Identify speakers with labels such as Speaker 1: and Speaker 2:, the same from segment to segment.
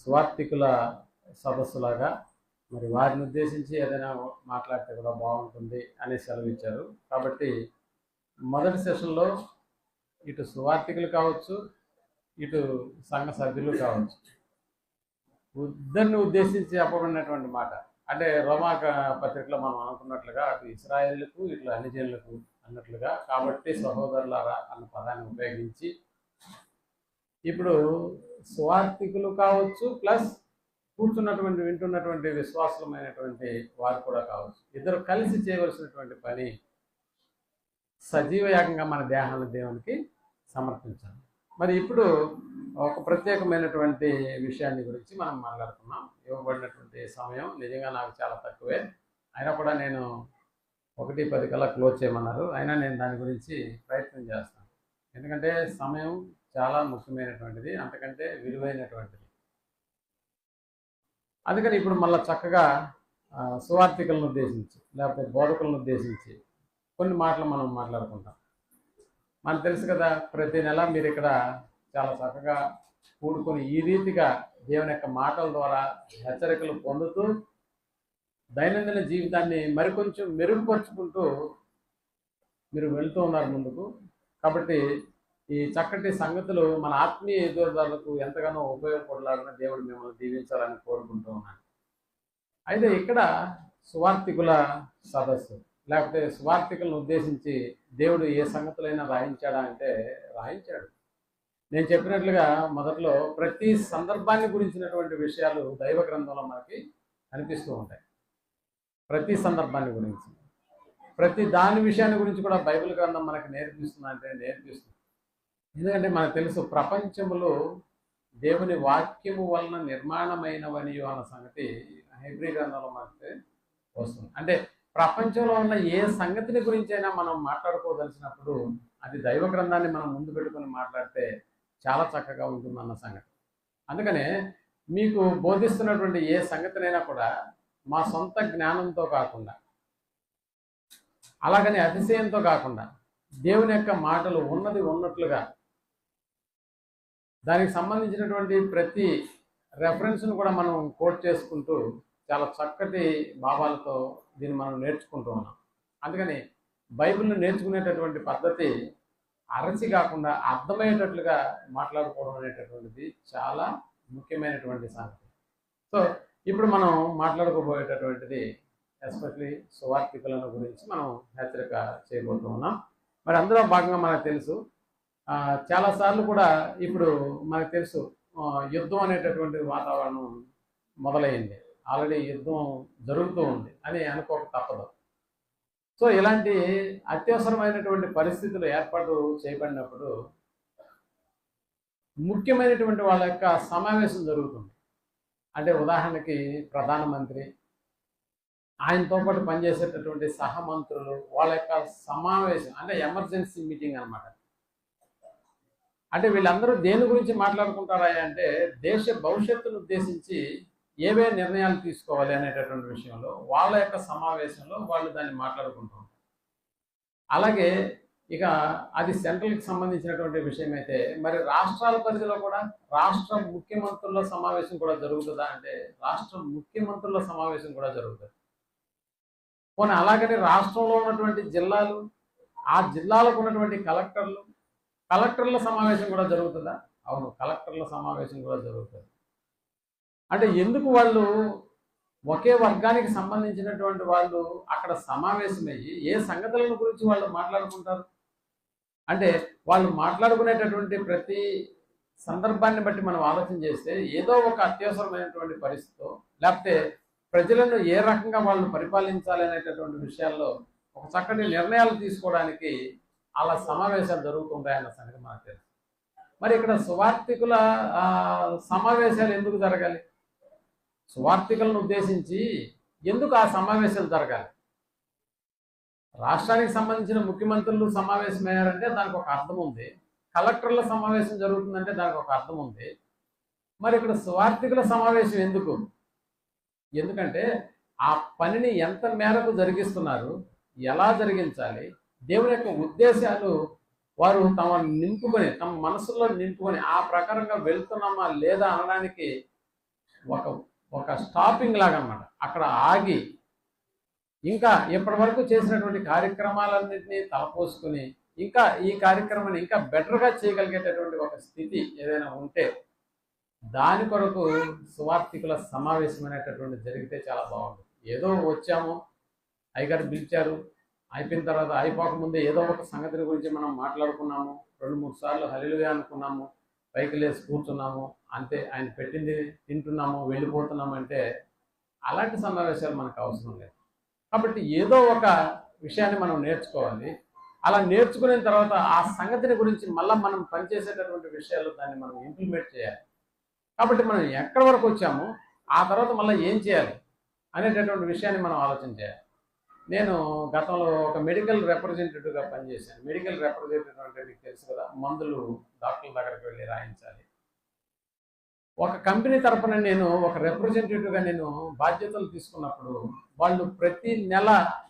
Speaker 1: స్వార్థికుల సదస్సులాగా మరి వారిని ఉద్దేశించి ఏదైనా మాట్లాడితే కూడా బాగుంటుంది అని సెలవిచ్చారు. కాబట్టి మొదటి సెషన్లో ఇటు సువార్థికులు కావచ్చు, ఇటు సంఘ సభ్యులు కావచ్చు, ఇద్దరిని ఉద్దేశించి చెప్పబడినటువంటి మాట. అంటే రోమా పత్రికలో మనం అనుకున్నట్లుగా అటు ఇశ్రాయేలుకు ఇటు అన్యజనులకు అన్నట్లుగా, కాబట్టి సహోదరులారా అన్న పదాన్ని ఉపయోగించి ఇప్పుడు స్వార్థికులు కావచ్చు, ప్లస్ కూర్చున్నటువంటి వింటున్నటువంటి విశ్వాసమైనటువంటి వారు కూడా కావచ్చు, ఇద్దరు కలిసి చేయవలసినటువంటి పని సజీవయాగంగా మన దేహాన్ని దేవునికి సమర్పించాలి. మరి ఇప్పుడు ఒక ప్రత్యేకమైనటువంటి విషయాన్ని గురించి మనం మాట్లాడుకున్నాం. ఇవ్వబడినటువంటి సమయం నిజంగా నాకు చాలా తక్కువే, అయినా కూడా నేను 1:10 కల్లా క్లోజ్ చేయమన్నారు. అయినా నేను దాని గురించి ప్రయత్నం చేస్తాను. ఎందుకంటే సమయం చాలా ముఖ్యమైనటువంటిది, అంతకంటే విలువైనటువంటిది. అందుకని ఇప్పుడు మళ్ళీ చక్కగా సువార్థికులను ఉద్దేశించి లేకపోతే బోధకులను ఉద్దేశించి కొన్ని మాటలు మనం మాట్లాడుకుంటాం. మనకు తెలుసు కదా, ప్రతి నెల మీరు ఇక్కడ చాలా చక్కగా కూడుకొని ఈ రీతిగా దేవుని యొక్క మాటల ద్వారా హెచ్చరికలు పొందుతూ దైనందిన జీవితాన్ని మరికొంచెం మెరుగుపరుచుకుంటూ మీరు వెళ్తూ ఉన్నారు ముందుకు. కాబట్టి ఈ చక్కటి సంగతులు మన ఆత్మీయ ఎదుగుదలకు ఎంతగానో ఉపయోగపడాలని దేవుడు మిమ్మల్ని దీవించాలని కోరుకుంటూ ఉన్నాను. అయితే ఇక్కడ సువార్థికుల సదస్సు లేకపోతే సువార్థికులను ఉద్దేశించి దేవుడు ఏ సంగతులైనా రాయించాడా అంటే రాయించాడు. నేను చెప్పినట్లుగా మొదట్లో ప్రతి సందర్భాన్ని గురించినటువంటి విషయాలు దైవ గ్రంథంలో మనకి కనిపిస్తూ ఉంటాయి. ప్రతి సందర్భాన్ని గురించి, ప్రతి దాని విషయాన్ని గురించి కూడా బైబిల్ గ్రంథం మనకి నేర్పిస్తుంది. ఎందుకంటే మనకు తెలుసు, ప్రపంచములో దేవుని వాక్యము వలన నిర్మాణమైనవని అన్న సంగతి హెబ్రీ గ్రంథంలో మనకి వస్తుంది. అంటే ప్రపంచంలో ఉన్న ఏ సంగతిని గురించి అయినా మనం మాట్లాడుకోదలిసినప్పుడు అది దైవ గ్రంథాన్ని మనం ముందు పెట్టుకొని మాట్లాడితే చాలా చక్కగా ఉంటుందన్న సంగతి. అందుకనే మీకు బోధిస్తున్నటువంటి ఏ సంగతినైనా కూడా మా సొంత జ్ఞానంతో కాకుండా, అలాగని అతిశయంతో కాకుండా, దేవుని యొక్క మాటలు ఉన్నది ఉన్నట్లుగా దానికి సంబంధించినటువంటి ప్రతి రెఫరెన్స్ను కూడా మనం కోట్ చేసుకుంటూ చాలా చక్కటి భావాలతో దీన్ని మనం నేర్చుకుంటూ ఉన్నాం. అందుకని బైబిల్ని నేర్చుకునేటటువంటి పద్ధతి అరచి కాకుండా అర్థమయ్యేటట్లుగా మాట్లాడుకోవడం అనేటటువంటిది చాలా ముఖ్యమైనటువంటి సంగతి. సో ఇప్పుడు మనం మాట్లాడుకోబోయేటటువంటిది ఎస్పెషలీ సువార్థికులను గురించి మనం హెచ్చరిక చేయబోతూ ఉన్నాం. మరి అందులో భాగంగా మనకు తెలుసు, చాలాసార్లు కూడా ఇప్పుడు మనకు తెలుసు యుద్ధం అనేటటువంటి వాతావరణం మొదలైంది. ఆల్రెడీ యుద్ధం జరుగుతూ ఉంది అని అనుకోక తప్పదు. సో ఇలాంటి అత్యవసరమైనటువంటి పరిస్థితులు ఏర్పాటు చేయబడినప్పుడు ముఖ్యమైనటువంటి వాళ్ళ యొక్క సమావేశం జరుగుతుంది. అంటే ఉదాహరణకి ప్రధానమంత్రి, ఆయనతో పాటు పనిచేసేటటువంటి సహమంత్రులు, వాళ్ళ యొక్క సమావేశం అంటే ఎమర్జెన్సీ మీటింగ్ అనమాట. అంటే వీళ్ళందరూ దేని గురించి మాట్లాడుకుంటారా అంటే దేశ భవిష్యత్తును ఉద్దేశించి ఏవే నిర్ణయాలు తీసుకోవాలి అనేటటువంటి విషయంలో వాళ్ళ యొక్క సమావేశంలో వాళ్ళు దాన్ని మాట్లాడుకుంటారు. అలాగే ఇక అది సెంట్రల్కి సంబంధించినటువంటి విషయం అయితే మరి రాష్ట్రాల పరిధిలో కూడా రాష్ట్ర ముఖ్యమంత్రుల సమావేశం కూడా జరుగుతుందా అంటే రాష్ట్ర ముఖ్యమంత్రుల సమావేశం కూడా జరుగుతుంది. పోనీ అలాగనే రాష్ట్రంలో ఉన్నటువంటి జిల్లాలు, ఆ జిల్లాలకు ఉన్నటువంటి కలెక్టర్ల సమావేశం కూడా జరుగుతుందా? అవును, కలెక్టర్ల సమావేశం కూడా జరుగుతుంది. అంటే ఎందుకు వాళ్ళు ఒకే వర్గానికి సంబంధించినటువంటి వాళ్ళు అక్కడ సమావేశమయ్యి ఏ సంగతుల గురించి వాళ్ళు మాట్లాడుకుంటారు అంటే వాళ్ళు మాట్లాడుకునేటటువంటి ప్రతి సందర్భాన్ని బట్టి మనం ఆలోచన చేస్తే ఏదో ఒక అత్యవసరమైనటువంటి పరిస్థితితో లేకపోతే ప్రజలను ఏ రకంగా వాళ్ళు పరిపాలించాలి అనేటటువంటి విషయాల్లో ఒక చక్కటి నిర్ణయాలు తీసుకోవడానికి అలా సమావేశాలు జరుగుతుంటాయన్న సంగతి మనకు తెలుసు. మరి ఇక్కడ సువార్థికుల సమావేశాలు ఎందుకు జరగాలి? సువార్థికులను ఉద్దేశించి ఎందుకు ఆ సమావేశాలు జరగాలి? రాష్ట్రానికి సంబంధించిన ముఖ్యమంత్రులు సమావేశమయ్యారంటే దానికి ఒక అర్థం ఉంది, కలెక్టర్ల సమావేశం జరుగుతుందంటే దానికి ఒక అర్థం ఉంది. మరి ఇక్కడ సువార్థికుల సమావేశం ఎందుకు? ఎందుకంటే ఆ పనిని ఎంత మేరకు జరిగిస్తున్నారు, ఎలా జరిగించాలి, దేవుని యొక్క ఉద్దేశాలు వారు తమ మనసులో నింపుకొని ఆ ప్రకారంగా వెళ్తున్నామా లేదా అనడానికి ఒక ఒక స్టాపింగ్ లాగా అనమాట. అక్కడ ఆగి ఇంకా ఇప్పటి వరకు చేసినటువంటి కార్యక్రమాలన్నింటినీ తలపోసుకుని ఇంకా ఈ కార్యక్రమాన్ని ఇంకా బెటర్గా చేయగలిగేటటువంటి ఒక స్థితి ఏదైనా ఉంటే దాని కొరకు సువార్థికుల సమావేశం అనేటటువంటి జరిగితే చాలా బాగుంటుంది. ఏదో వచ్చాము, అయ్యగారు పిలిచారు, అయిపోయిన తర్వాత అయిపోకముందే ఏదో ఒక సంగతి గురించి మనం మాట్లాడుకున్నాము, 2-3 సార్లు హల్లెలూయా అనుకున్నాము, పైకి లేచి కూర్చున్నాము, అంతే, ఆయన పెట్టింది తింటున్నాము, వెళ్ళిపోతున్నాము అంటే అలాంటి సమావేశాలు మనకు అవసరం లేదు. కాబట్టి ఏదో ఒక విషయాన్ని మనం నేర్చుకోవాలి. అలా నేర్చుకున్న తర్వాత ఆ సంగతిని గురించి మళ్ళీ మనం పనిచేసేటటువంటి విషయాలు దాన్ని మనం ఇంప్లిమెంట్ చేయాలి. కాబట్టి మనం ఎక్కడి వరకు వచ్చామో ఆ తర్వాత మళ్ళీ ఏం చేయాలి అనేటటువంటి విషయాన్ని మనం ఆలోచన చేయాలి. నేను గతంలో ఒక మెడికల్ రిప్రజెంటేటివ్గా పనిచేశాను. మెడికల్ రిప్రజెంటేటివ్ అంటే మీకు తెలుసు కదా, మందులు డాక్టర్ల దగ్గరికి వెళ్ళి రాయించాలి. ఒక కంపెనీ తరఫున నేను ఒక రిప్రజెంటేటివ్గా నేను బాధ్యతలు తీసుకున్నప్పుడు వాళ్ళు ప్రతి నెల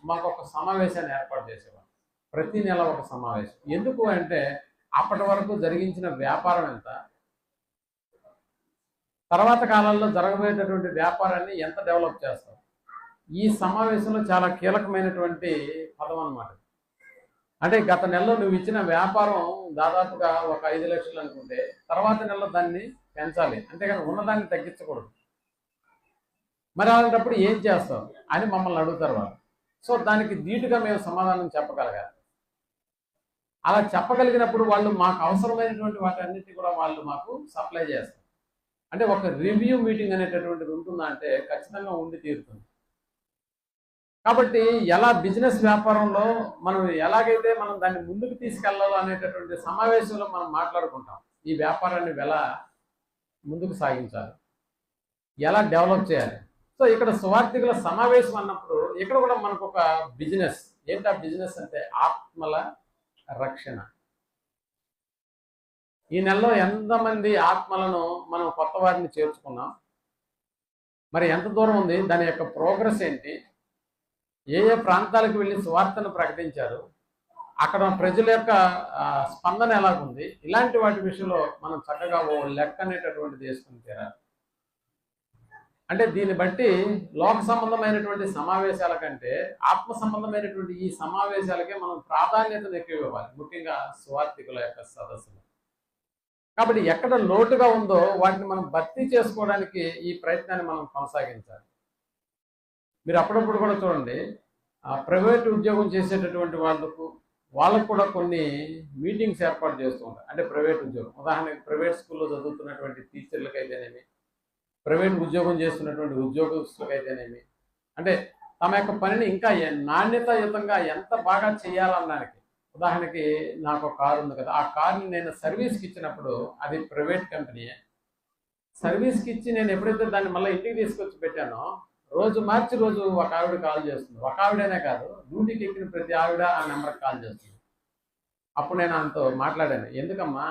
Speaker 1: మాకు ఒక సమావేశాన్ని ఏర్పాటు చేసేవాళ్ళు. ప్రతి నెల ఒక సమావేశం. ఎందుకు అంటే అప్పటి వరకు జరిగించిన వ్యాపారం ఎంత, తర్వాత కాలంలో జరగబోయేటటువంటి వ్యాపారాన్ని ఎంత డెవలప్ చేస్తాం, ఈ సమావేశంలో చాలా కీలకమైనటువంటి పదం అన్నమాట. అంటే గత నెలలో నువ్వు ఇచ్చిన వ్యాపారం దాదాపుగా ఒక 5 లక్షలు అనుకుంటే తర్వాత నెలలో దాన్ని పెంచాలి, అంతేగాని ఉన్నదాన్ని తగ్గించకూడదు. మరి అలాంటప్పుడు ఏం చేస్తాం అని మమ్మల్ని అడుగుతారు వాళ్ళు. సో దానికి ధీటుగా మేము సమాధానం చెప్పగలగాలి. అలా చెప్పగలిగినప్పుడు వాళ్ళు మాకు అవసరమైనటువంటి వాటన్నిటి కూడా వాళ్ళు మాకు సప్లై చేస్తారు. అంటే ఒక రివ్యూ మీటింగ్ అనేటటువంటిది ఉంటుందా అంటే ఖచ్చితంగా ఉండి తీరుతుంది. కాబట్టి ఎలా బిజినెస్ వ్యాపారంలో మనం ఎలాగైతే మనం దాన్ని ముందుకు తీసుకెళ్లాలో అనేటటువంటి సమావేశంలో మనం మాట్లాడుకుంటాం. ఈ వ్యాపారాన్ని ఎలా ముందుకు సాగించాలి, ఎలా డెవలప్ చేయాలి. సో ఇక్కడ సువార్థికుల సమావేశం అన్నప్పుడు ఇక్కడ కూడా మనకు ఒక బిజినెస్, ఏంటా బిజినెస్ అంటే ఆత్మల రక్షణ. ఈ నెలలో ఎంతమంది ఆత్మలను మనం కొత్త వారిని చేర్చుకున్నాం, మరి ఎంత దూరం ఉంది, దాని యొక్క ప్రోగ్రెస్ ఏంటి, ఏ ఏ ప్రాంతాలకు వెళ్ళి సువార్తను ప్రకటించారు, అక్కడ ప్రజల యొక్క స్పందన ఎలాగుంది, ఇలాంటి వాటి విషయంలో మనం చక్కగా ఓ లెక్క అనేటటువంటిది వేసుకుని తీరాలి. అంటే దీన్ని బట్టి లోక సంబంధమైనటువంటి సమావేశాల కంటే ఆత్మ సంబంధమైనటువంటి ఈ సమావేశాలకే మనం ప్రాధాన్యతను ఎక్కువ ఇవ్వాలి, ముఖ్యంగా సువార్థికుల యొక్క సదస్సులు. కాబట్టి ఎక్కడ లోటుగా ఉందో వాటిని మనం భర్తీ చేసుకోవడానికి ఈ ప్రయత్నాన్ని మనం కొనసాగించాలి. మీరు అప్పుడప్పుడు కూడా చూడండి, ప్రైవేట్ ఉద్యోగం చేసేటటువంటి వాళ్ళకు కూడా కొన్ని మీటింగ్స్ ఏర్పాటు చేస్తూ ఉంటారు. అంటే ప్రైవేట్ ఉద్యోగం, ఉదాహరణకి ప్రైవేట్ స్కూల్లో చదువుతున్నటువంటి టీచర్లకు అయితేనేమి, ప్రైవేట్ ఉద్యోగం చేస్తున్నటువంటి ఉద్యోగస్తులకు అయితేనేమి, అంటే తమ యొక్క పనిని ఇంకా నాణ్యతాయుతంగా ఎంత బాగా చేయాలనడానికి. ఉదాహరణకి నాకు ఒక కారు ఉంది కదా, ఆ కార్ని నేను సర్వీస్కి ఇచ్చినప్పుడు అది ప్రైవేట్ కంపెనీయే. సర్వీస్కి ఇచ్చి నేను ఎప్పుడైతే దాన్ని మళ్ళీ ఇంటికి తీసుకొచ్చి పెట్టానో రోజు మార్చి రోజు ఒక ఆవిడ కాల్ చేస్తుంది. ఒక ఆవిడనే కాదు, డ్యూటీకి ఎక్కిన ప్రతి ఆవిడ ఆ నెంబర్కి కాల్ చేస్తుంది. అప్పుడు నేను ఆయనతో మాట్లాడాను, ఎందుకమ్మా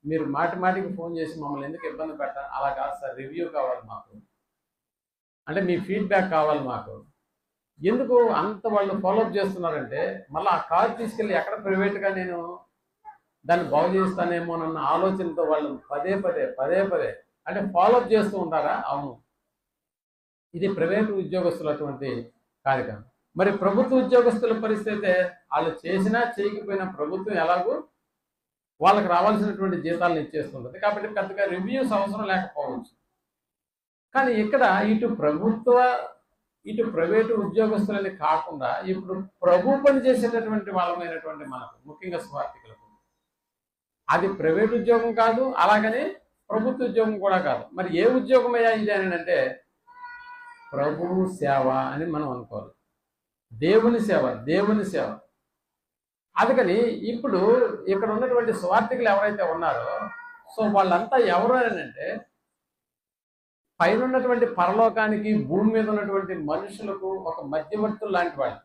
Speaker 1: మీరు మాటికి ఫోన్ చేసి మమ్మల్ని ఎందుకు ఇబ్బంది పెట్టాలి, అలా కాదు సార్, రివ్యూ కావాలి మాకు, అంటే మీ ఫీడ్బ్యాక్ కావాలి మాకు. ఎందుకు అంత వాళ్ళు ఫాలోఅప్ చేస్తున్నారంటే మళ్ళీ ఆ కార్ తీసుకెళ్ళి ఎక్కడ ప్రైవేట్గా నేను దాన్ని బాగు చేస్తానేమోనన్న ఆలోచనతో వాళ్ళు పదే పదే అంటే ఫాలోఅప్ చేస్తూ ఉంటారా? అవును, ఇది ప్రైవేటు ఉద్యోగస్తులు అటువంటి కార్యక్రమం. మరి ప్రభుత్వ ఉద్యోగస్తుల పరిస్థితి, వాళ్ళు చేసినా చేయకపోయినా ప్రభుత్వం ఎలాగో వాళ్ళకి రావాల్సినటువంటి జీతాలను ఇచ్చేస్తుంటుంది. కాబట్టి పెద్దగా రివ్యూస్ అవసరం లేకపోవచ్చు. కానీ ఇక్కడ ఇటు ప్రైవేటు ఉద్యోగస్తులని కాకుండా ఇప్పుడు ప్రభు పని చేసేటటువంటి వాళ్ళమైనటువంటి మనకు, ముఖ్యంగా సువార్థికులకు, అది ప్రైవేట్ ఉద్యోగం కాదు, అలాగని ప్రభుత్వ ఉద్యోగం కూడా కాదు. మరి ఏ ఉద్యోగం అయ్యా ఇది అని అంటే ప్రభు సేవ అని మనం అనుకోవాలి. దేవుని సేవ. అందుకని ఇప్పుడు ఇక్కడ ఉన్నటువంటి సువార్థికులు ఎవరైతే ఉన్నారో, సో వాళ్ళంతా ఎవరు అని అంటే పైన ఉన్నటువంటి పరలోకానికి భూమి మీద ఉన్నటువంటి మనుషులకు ఒక మధ్యవర్తులు లాంటి వాళ్ళు.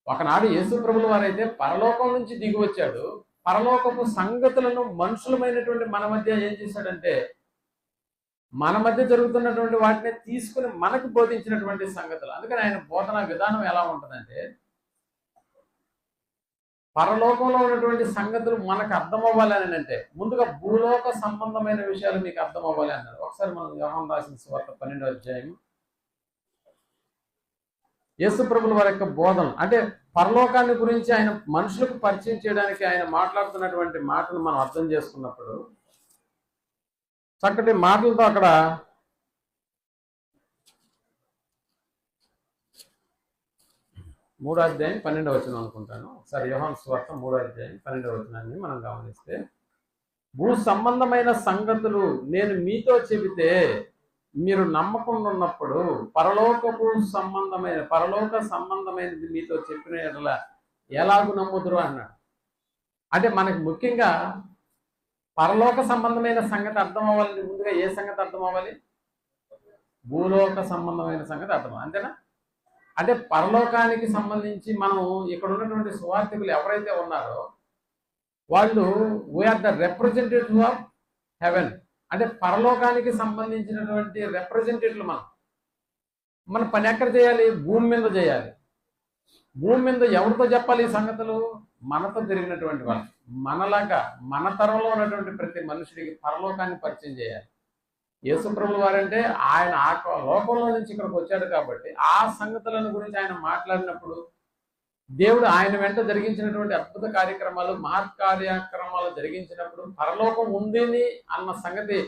Speaker 1: ఒకనాడు యేసు ప్రభుల వారైతే పరలోకం నుంచి దిగి వచ్చాడు, పరలోకపు సంగతులను మనుషులమైనటువంటి మన మధ్య ఏం చేశాడంటే మన మధ్య జరుగుతున్నటువంటి వాటిని తీసుకుని మనకు బోధించినటువంటి సంగతులు. అందుకని ఆయన బోధన విధానం ఎలా ఉంటుందంటే పరలోకంలో ఉన్నటువంటి సంగతులు మనకు అర్థం అవ్వాలి అని అంటే ముందుగా భూలోక సంబంధమైన విషయాలు మీకు అర్థం అవ్వాలి అన్నారు. ఒకసారి మనం యోహాను రాసిన సువార్త 12వ అధ్యాయం యేసు ప్రభుల వారి యొక్క బోధన అంటే పరలోకాన్ని గురించి ఆయన మనుషులకు పరిచయం చేయడానికి ఆయన మాట్లాడుతున్నటువంటి మాటలు మనం అర్థం చేసుకున్నప్పుడు చక్కటి మాటలతో అక్కడ 3వ అధ్యాయం 12వ వచనం అనుకుంటాను. ఒకసారి యోహాను సువార్త 3వ అధ్యాయం 12వ వచనాన్ని మనం గమనిస్తే, భూ సంబంధమైన సంగతులు నేను మీతో చెబితే మీరు నమ్మకుండా ఉన్నప్పుడు పరలోక సంబంధమైనది మీతో చెప్పిన ఎలాగూ నమ్ముదురు అన్నాడు. అంటే మనకి ముఖ్యంగా పరలోక సంబంధమైన సంగతి అర్థం అవ్వాలని ముందుగా ఏ సంగతి అర్థం అవ్వాలి? భూలోక సంబంధమైన సంగతి అర్థం, అంతేనా? అంటే పరలోకానికి సంబంధించి మనం ఇక్కడ ఉన్నటువంటి సువార్థికులు ఎవరైతే ఉన్నారో వాళ్ళు we are the representative of heaven. అంటే పరలోకానికి సంబంధించినటువంటి రిప్రజెంటేటివ్లు మన పని ఎక్కడ చేయాలి? భూమి మీద చేయాలి. భూమి మీద ఎవరితో చెప్పాలి ఈ సంగతులు? మనతో తిరిగినటువంటి వాళ్ళు, మనలాగా మన తరంలో ఉన్నటువంటి ప్రతి మనుషుడికి పరలోకాన్ని పరిచయం చేయాలి. యేసు ప్రభువు వారంటే ఆయన ఆ లోకంలో నుంచి ఇక్కడికి వచ్చాడు కాబట్టి ఆ సంగతులను గురించి ఆయన మాట్లాడినప్పుడు దేవుడు ఆయన వెంట జరిగించినటువంటి అద్భుత కార్యక్రమాలు, మహత్ కార్యక్రమాలు జరిగించినప్పుడు పరలోకం ఉంది అన్న సంగతి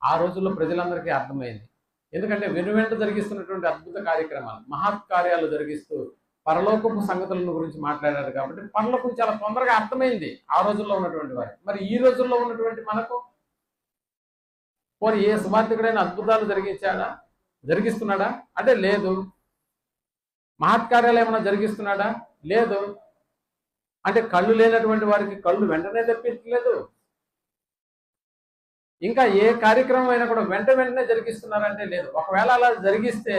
Speaker 1: ఆ రోజుల్లో ప్రజలందరికీ అర్థమైంది. ఎందుకంటే వెనువెంట జరిగిస్తున్నటువంటి అద్భుత కార్యక్రమాలు, మహత్ కార్యాలు జరిగిస్తూ పరలోకపు సంగతులను గురించి మాట్లాడారు కాబట్టి పరలోకం చాలా తొందరగా అర్థమైంది ఆ రోజుల్లో ఉన్నటువంటి వారు. మరి ఈ రోజుల్లో ఉన్నటువంటి మనకు పోనీ ఏ సువార్థికుడైన అద్భుతాలు జరిగిస్తున్నాడా అంటే లేదు. మహత్కార్యాలు ఏమైనా జరిగిస్తున్నాడా? లేదు. అంటే కళ్ళు లేనటువంటి వారికి కళ్ళు వెంటనే తెప్పించలేదు. ఇంకా ఏ కార్యక్రమం అయినా కూడా వెంటనే జరిగిస్తున్నారంటే లేదు. ఒకవేళ అలా జరిగిస్తే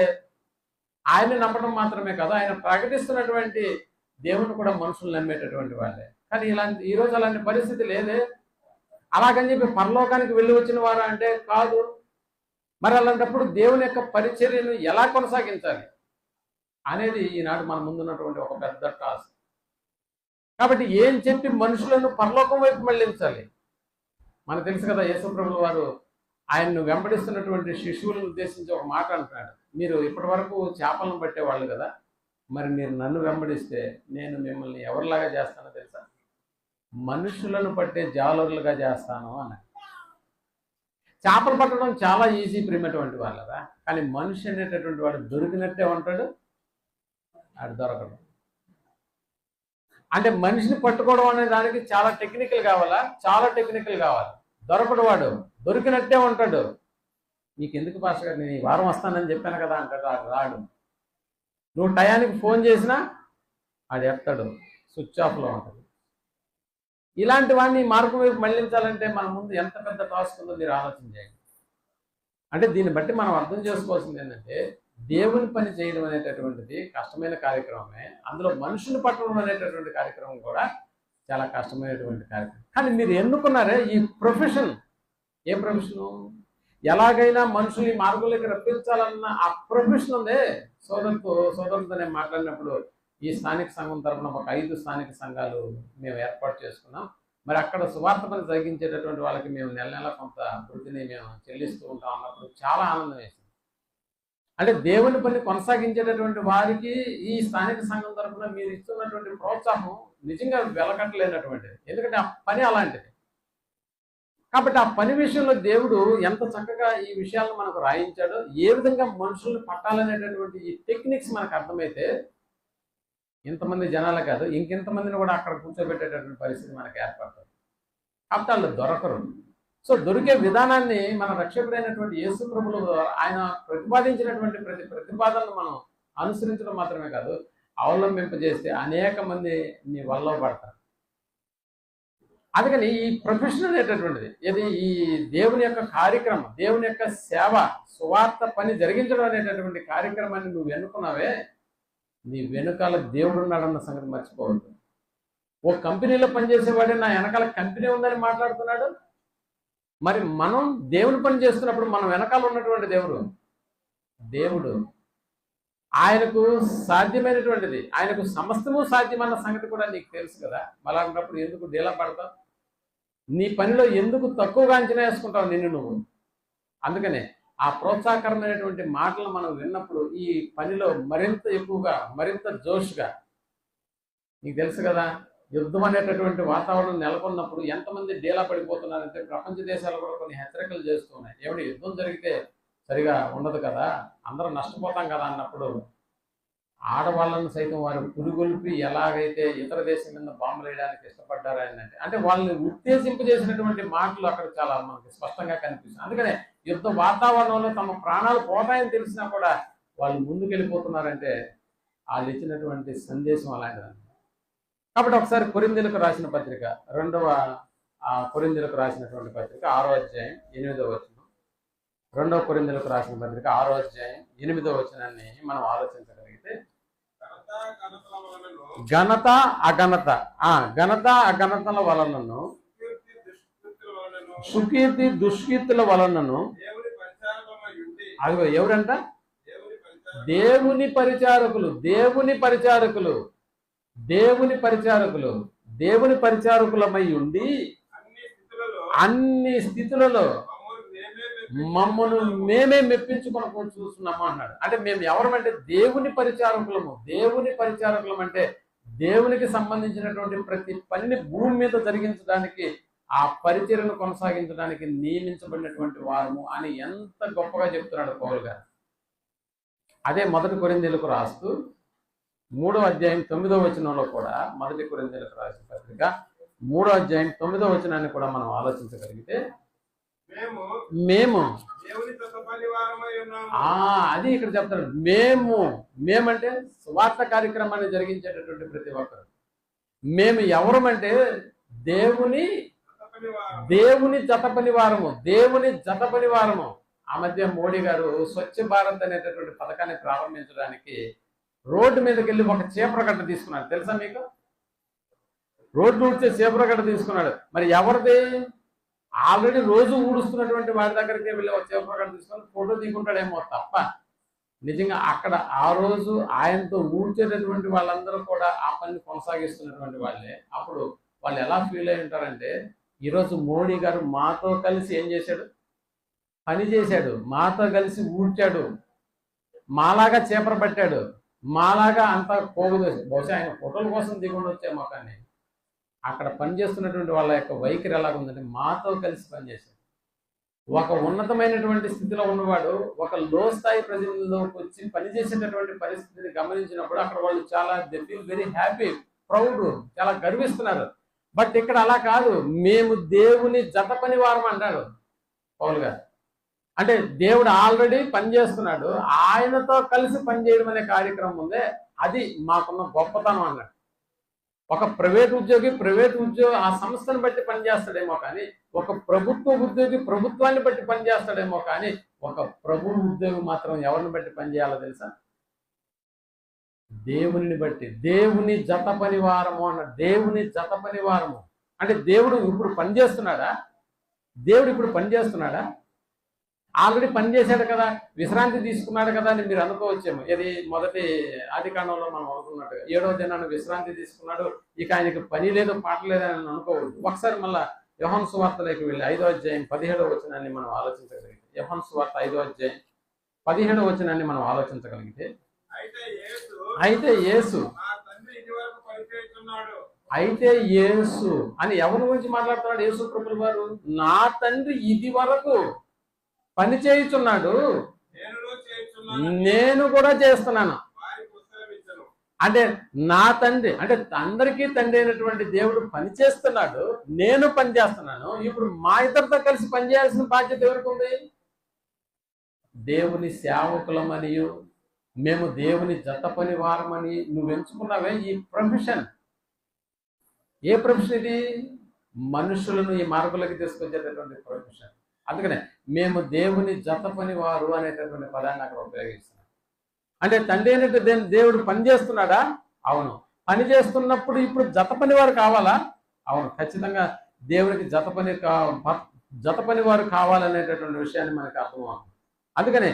Speaker 1: ఆయన్ని నమ్మడం మాత్రమే కాదు, ఆయన ప్రకటిస్తున్నటువంటి దేవుని కూడా మనుషులు నమ్మేటటువంటి వాళ్ళే. కానీ ఈరోజు అలాంటి పరిస్థితి లేదే. అలాగని చెప్పి పరలోకానికి వెళ్ళి వచ్చిన వారు అంటే కాదు. మరి అలాంటప్పుడు దేవుని యొక్క పరిచర్యను ఎలా కొనసాగించాలి అనేది ఈనాడు మన ముందున్నటువంటి ఒక పెద్ద టాస్క్. కాబట్టి ఏం చెప్పి మనుషులను పరలోకం వైపు మళ్లించాలి? మనకు తెలుసు కదా, యేసు ప్రభువు వారు ఆయన్ను వెంబడిస్తున్నటువంటి శిశువులను ఉద్దేశించి ఒక మాట అంటున్నాడు, మీరు ఇప్పటి వరకు చేపలను పట్టేవాళ్ళు కదా, మరి మీరు నన్ను వెంబడిస్తే నేను మిమ్మల్ని ఎవరిలాగా చేస్తానో తెలుసా? మనుషులను పట్టే జాలరులుగా చేస్తాను అన్నాడు. చేపలు పట్టడం చాలా ఈజీ ప్రేమటువంటి వాళ్ళరా, కానీ మనిషి అనేటటువంటి వాడు దొరికినట్టే ఉంటాడు, ఆడు దొరకడు. అంటే మనిషిని పట్టుకోవడం అనే దానికి చాలా టెక్నికల్ కావాలా? చాలా టెక్నికల్ కావాలి. దొరకడు, వాడు దొరికినట్టే ఉంటాడు. నీకు ఎందుకు పాస్టర్ గారు, నేను ఈ వారం వస్తానని చెప్పాను కదా అంటాడు, ఆడు రాడు. నువ్వు టయానికి ఫోన్ చేసినా ఆడు ఎత్తాడు, స్విచ్ ఆఫ్లో ఉంటుంది. ఇలాంటి వాడిని మార్గం వైపు మళ్లించాలంటే మన ముందు ఎంత పెద్ద టాస్క్ ఉందో మీరు ఆలోచన చేయండి. అంటే దీన్ని బట్టి మనం అర్థం చేసుకోవాల్సింది ఏంటంటే దేవుని పని చేయడం అనేటటువంటిది కష్టమైన కార్యక్రమమే. అందులో మనుషులు పట్టడం అనేటటువంటి కార్యక్రమం కూడా చాలా కష్టమైనటువంటి కార్యక్రమం. కానీ మీరు ఎన్నుకున్నారే ఈ ప్రొఫెషన్, ఏ ప్రొఫెషను? ఎలాగైనా మనుషులు ఈ మార్గంలోకి రప్పించాలన్న ఆ ప్రొఫెషన్ ఉందే. సోదరులతో నేను మాట్లాడినప్పుడు ఈ స్థానిక సంఘం తరఫున ఒక 5 స్థానిక సంఘాలు మేము ఏర్పాటు చేసుకున్నాం. మరి అక్కడ సువార్త పని జరిగించేటటువంటి వాళ్ళకి మేము నెల నెల కొంత వృద్ధిని మేము చెల్లిస్తూ ఉంటాం అన్నప్పుడు చాలా ఆనందం వేసింది. అంటే దేవుని పని కొనసాగించేటటువంటి వారికి ఈ స్థానిక సంఘం తరఫున మీరు ఇస్తున్నటువంటి ప్రోత్సాహం నిజంగా వెలకట్టలేనటువంటిది. ఎందుకంటే ఆ పని అలాంటిది. కాబట్టి ఆ పని విషయంలో దేవుడు ఎంత చక్కగా ఈ విషయాలను మనకు రాయించాడో, ఏ విధంగా మనుషుల్ని పట్టాలనేటటువంటి ఈ టెక్నిక్స్ మనకు అర్థమైతే ఇంతమంది జనాలు కాదు, ఇంకెంతమందిని కూడా అక్కడ కూర్చోబెట్టేటటువంటి పరిస్థితి మనకు ఏర్పడుతుంది. కాబట్టి వాళ్ళు దొరకరు. సో దొరికే విధానాన్ని మన రక్షకుడైనటువంటి యేసు ప్రభువు ఆయన ప్రతిపాదించినటువంటి ప్రతి ప్రతిపాదనను మనం అనుసరించడం మాత్రమే కాదు, అవలంబింపజేస్తే అనేక మంది నీ వల్ల పడతారు. అందుకని ఈ ప్రొఫెషన్ అనేటటువంటిది ఇది ఈ దేవుని యొక్క కార్యక్రమం, దేవుని యొక్క సేవ, సువార్త పని జరిగించడం అనేటటువంటి కార్యక్రమాన్ని నువ్వు ఎన్నుకున్నావే, నీ వెనుకాల దేవుడు ఉన్నాడన్న సంగతి మర్చిపోవద్దు. ఓ కంపెనీలో పనిచేసేవాడే నా వెనకాల కంపెనీ ఉందని మాట్లాడుతున్నాడు. మరి మనం దేవుని పని చేస్తున్నప్పుడు మనం వెనకాల ఉన్నటువంటి దేవుడు ఆయనకు సాధ్యమైనటువంటిది, ఆయనకు సమస్తము సాధ్యమన్న సంగతి కూడా నీకు తెలుసు కదా. అలాంటప్పుడు ఎందుకు డీలా పడతావు? నీ పనిలో ఎందుకు తక్కువగా అంచనా వేసుకుంటావు నిన్ను నువ్వు? అందుకనే ఆ ప్రోత్సాహకరమైనటువంటి మాటలు మనం విన్నప్పుడు ఈ పనిలో మరింత ఎక్కువగా, మరింత జోష్గా, నీకు తెలుసు కదా, యుద్ధం అనేటటువంటి వాతావరణం నెలకొన్నప్పుడు ఎంతమంది డీలా పడిపోతున్నారంటే ప్రపంచ దేశాలు కూడా కొన్ని హెచ్చరికలు చేస్తూ ఉన్నాయి. ఏమిటి, యుద్ధం జరిగితే సరిగా ఉండదు కదా, అందరం నష్టపోతాం కదా అన్నప్పుడు ఆడవాళ్ళను సైతం వారు పురుగొల్పి ఎలాగైతే ఇతర దేశం మీద బాంబులు వేయడానికి ఇష్టపడ్డారని అంటే వాళ్ళని ఉత్తేజింపజేసినటువంటి మాటలు అక్కడ చాలా మనకి స్పష్టంగా కనిపిస్తుంది. అందుకనే యుద్ధ వాతావరణంలో తమ ప్రాణాలు పోతాయని తెలిసినా కూడా వాళ్ళు ముందుకెళ్ళిపోతున్నారంటే వాళ్ళు ఇచ్చినటువంటి సందేశం అలాంటిది. కాబట్టి ఒకసారి కొరింథీయులకు రాసిన పత్రిక, కొరింథీయులకు రాసినటువంటి పత్రిక 6వ అధ్యాయం 8వ వచనం, 2వ కొరింథీయులకు రాసిన పత్రిక 6వ అధ్యాయం 8వ వచనాన్ని మనం ఆలోచించగలిగితే, ఘనత అఘనతల వలనను సుకీర్తి దుష్కీర్తుల వలనను, అదిగో ఎవరంట, దేవుని పరిచారకులు, దేవుని పరిచారకులమై ఉండి అన్ని స్థితులలో మమ్మను మేమే మెప్పించుకొని చూస్తున్నాము అన్నాడు. అంటే మేము ఎవరమంటే దేవుని పరిచారకులము. దేవుని పరిచారకులం అంటే దేవునికి సంబంధించినటువంటి ప్రతి పనిని భూమి మీద జరిగించడానికి, ఆ పరిచర్యను కొనసాగించడానికి నియమించబడినటువంటి వారము అని ఎంత గొప్పగా చెప్తున్నాడు పౌలు గారు. అదే 1 కొరింథీయులకు రాస్తూ 3వ అధ్యాయం 9వ వచనంలో కూడా, 1 కొరింథీయులకు రాసిన పత్రిక 3వ అధ్యాయం 9వ వచనాన్ని కూడా మనం ఆలోచించగలిగితే, మేము అది ఇక్కడ చెప్తారు. మేమంటే స్వార్థ కార్యక్రమాన్ని జరిగించేటటువంటి ప్రతి ఒక్కరు. మేము ఎవరమంటే దేవుని జత పనివారము. ఆ మధ్య మోడీ గారు స్వచ్ఛ భారత్ అనేటటువంటి పథకాన్ని ప్రారంభించడానికి రోడ్డు మీదకి వెళ్ళి ఒక చీపురగడ్డ తీసుకున్నాడు. తెలుసా మీకు? రోడ్డు ఊడ్చే చీపురగడ్డ తీసుకున్నాడు. మరి ఎవరిది? ఆల్రెడీ రోజు ఊడుస్తున్నటువంటి వాడి దగ్గరికి వెళ్ళి ఒక చీపురగడ్డ తీసుకొని ఫోటో తీసుకుంటాడేమో తప్ప, నిజంగా అక్కడ ఆ రోజు ఆయనతో ఊడ్చేటటువంటి వాళ్ళందరూ కూడా ఆ పనిని కొనసాగిస్తున్నటువంటి వాళ్ళే. అప్పుడు వాళ్ళు ఎలా ఫీల్ అయి ఉంటారంటే, ఈరోజు మోడీ గారు మాతో కలిసి ఏం చేశాడు? పని చేశాడు, మాతో కలిసి ఊడ్చాడు, మాలాగా చీపర పట్టాడు, మాలాగా అంతా పోగుదు. బహుశా ఆయన ఫోటోల కోసం దిగుండి వచ్చేమో, కానీ అక్కడ పనిచేస్తున్నటువంటి వాళ్ళ యొక్క వైఖరి ఎలాగుందంటే మాతో కలిసి పనిచేశాడు. ఒక ఉన్నతమైనటువంటి స్థితిలో ఉన్నవాడు ఒక లో స్థాయి ప్రజల్లోకి వచ్చి పనిచేసేటటువంటి పరిస్థితిని గమనించినప్పుడు అక్కడ వాళ్ళు చాలా they feel very happy, proud, చాలా గర్విస్తున్నారు. బట్ ఇక్కడ అలా కాదు. మేము దేవుని జత పని వారం అంటాడు పౌలు గారు. అంటే దేవుడు ఆల్రెడీ పనిచేస్తున్నాడు, ఆయనతో కలిసి పనిచేయడం అనే కార్యక్రమం ఉందే, అది మాకున్న గొప్పతనం అన్నాడు. ఒక ప్రైవేట్ ఉద్యోగి ఆ సంస్థను బట్టి పనిచేస్తాడేమో కానీ, ఒక ప్రభుత్వ ఉద్యోగి ప్రభుత్వాన్ని బట్టి పనిచేస్తాడేమో కానీ, ఒక ప్రభు ఉద్యోగి మాత్రం ఎవరిని బట్టి పనిచేయాలో తెలుసా? దేవుని బట్టి. దేవుని జత పనివారము అన్నాడు. దేవుని జత పనివారము అంటే దేవుడు ఇప్పుడు పనిచేస్తున్నాడా? ఆల్రెడీ పనిచేశాడు కదా, విశ్రాంతి తీసుకున్నాడు కదా అని మీరు అనుకోవచ్చేమో. ఇది మొదటి ఆదికాండంలో మనం అనుకున్నట్టుగా 7వ దినాన్ని విశ్రాంతి తీసుకున్నాడు, ఇక ఆయనకి పని లేదు పాట లేదని అనుకోవద్దు. ఒకసారి మళ్ళా యోహాను సువార్తలోకి వెళ్ళి 5వ అధ్యాయం 17వ వచనాన్ని మనం ఆలోచించగలిగితే, యోహాను సువార్త 5వ అధ్యాయం 17వ వచనాన్ని మనం ఆలోచించగలిగితే, అయితే యేసు అని ఎవరి గురించి మాట్లాడుతున్నాడు? యేసు ప్రభువు వారు, నా తండ్రి ఇది వరకు పని చేయుచున్నాడు, నేను కూడా చేస్తున్నాను. అంటే నా తండ్రి అంటే అందరికీ తండ్రి అయినటువంటి దేవుడు పని చేస్తున్నాడు, నేను పని చేస్తున్నాను. ఇప్పుడు మా ఇద్దరితో కలిసి పనిచేయాల్సిన బాధ్యత ఎవరికి ఉంది? దేవుని సేవకులమనియు మేము దేవుని జత పని వారమని నువ్వు ఎంచుకున్నావే ఈ ప్రొఫెషన్. ఏ ప్రొఫెషన్ ఇది? మనుషులను ఈ మార్గంలోకి తీసుకొచ్చేటటువంటి ప్రొఫెషన్. అందుకనే మేము దేవుని జత పని వారు అనేటటువంటి పదాన్ని అక్కడ ఉపయోగిస్తున్నాం. అంటే తండ్రి అయినట్టు దేవుడు పని చేస్తున్నాడా? అవును. పని చేస్తున్నప్పుడు ఇప్పుడు జత పని వారు కావాలా? అవును. ఖచ్చితంగా దేవునికి జత పని వారు కావాలనేటటువంటి విషయాన్ని మనకు అర్థమవుతుంది. అందుకనే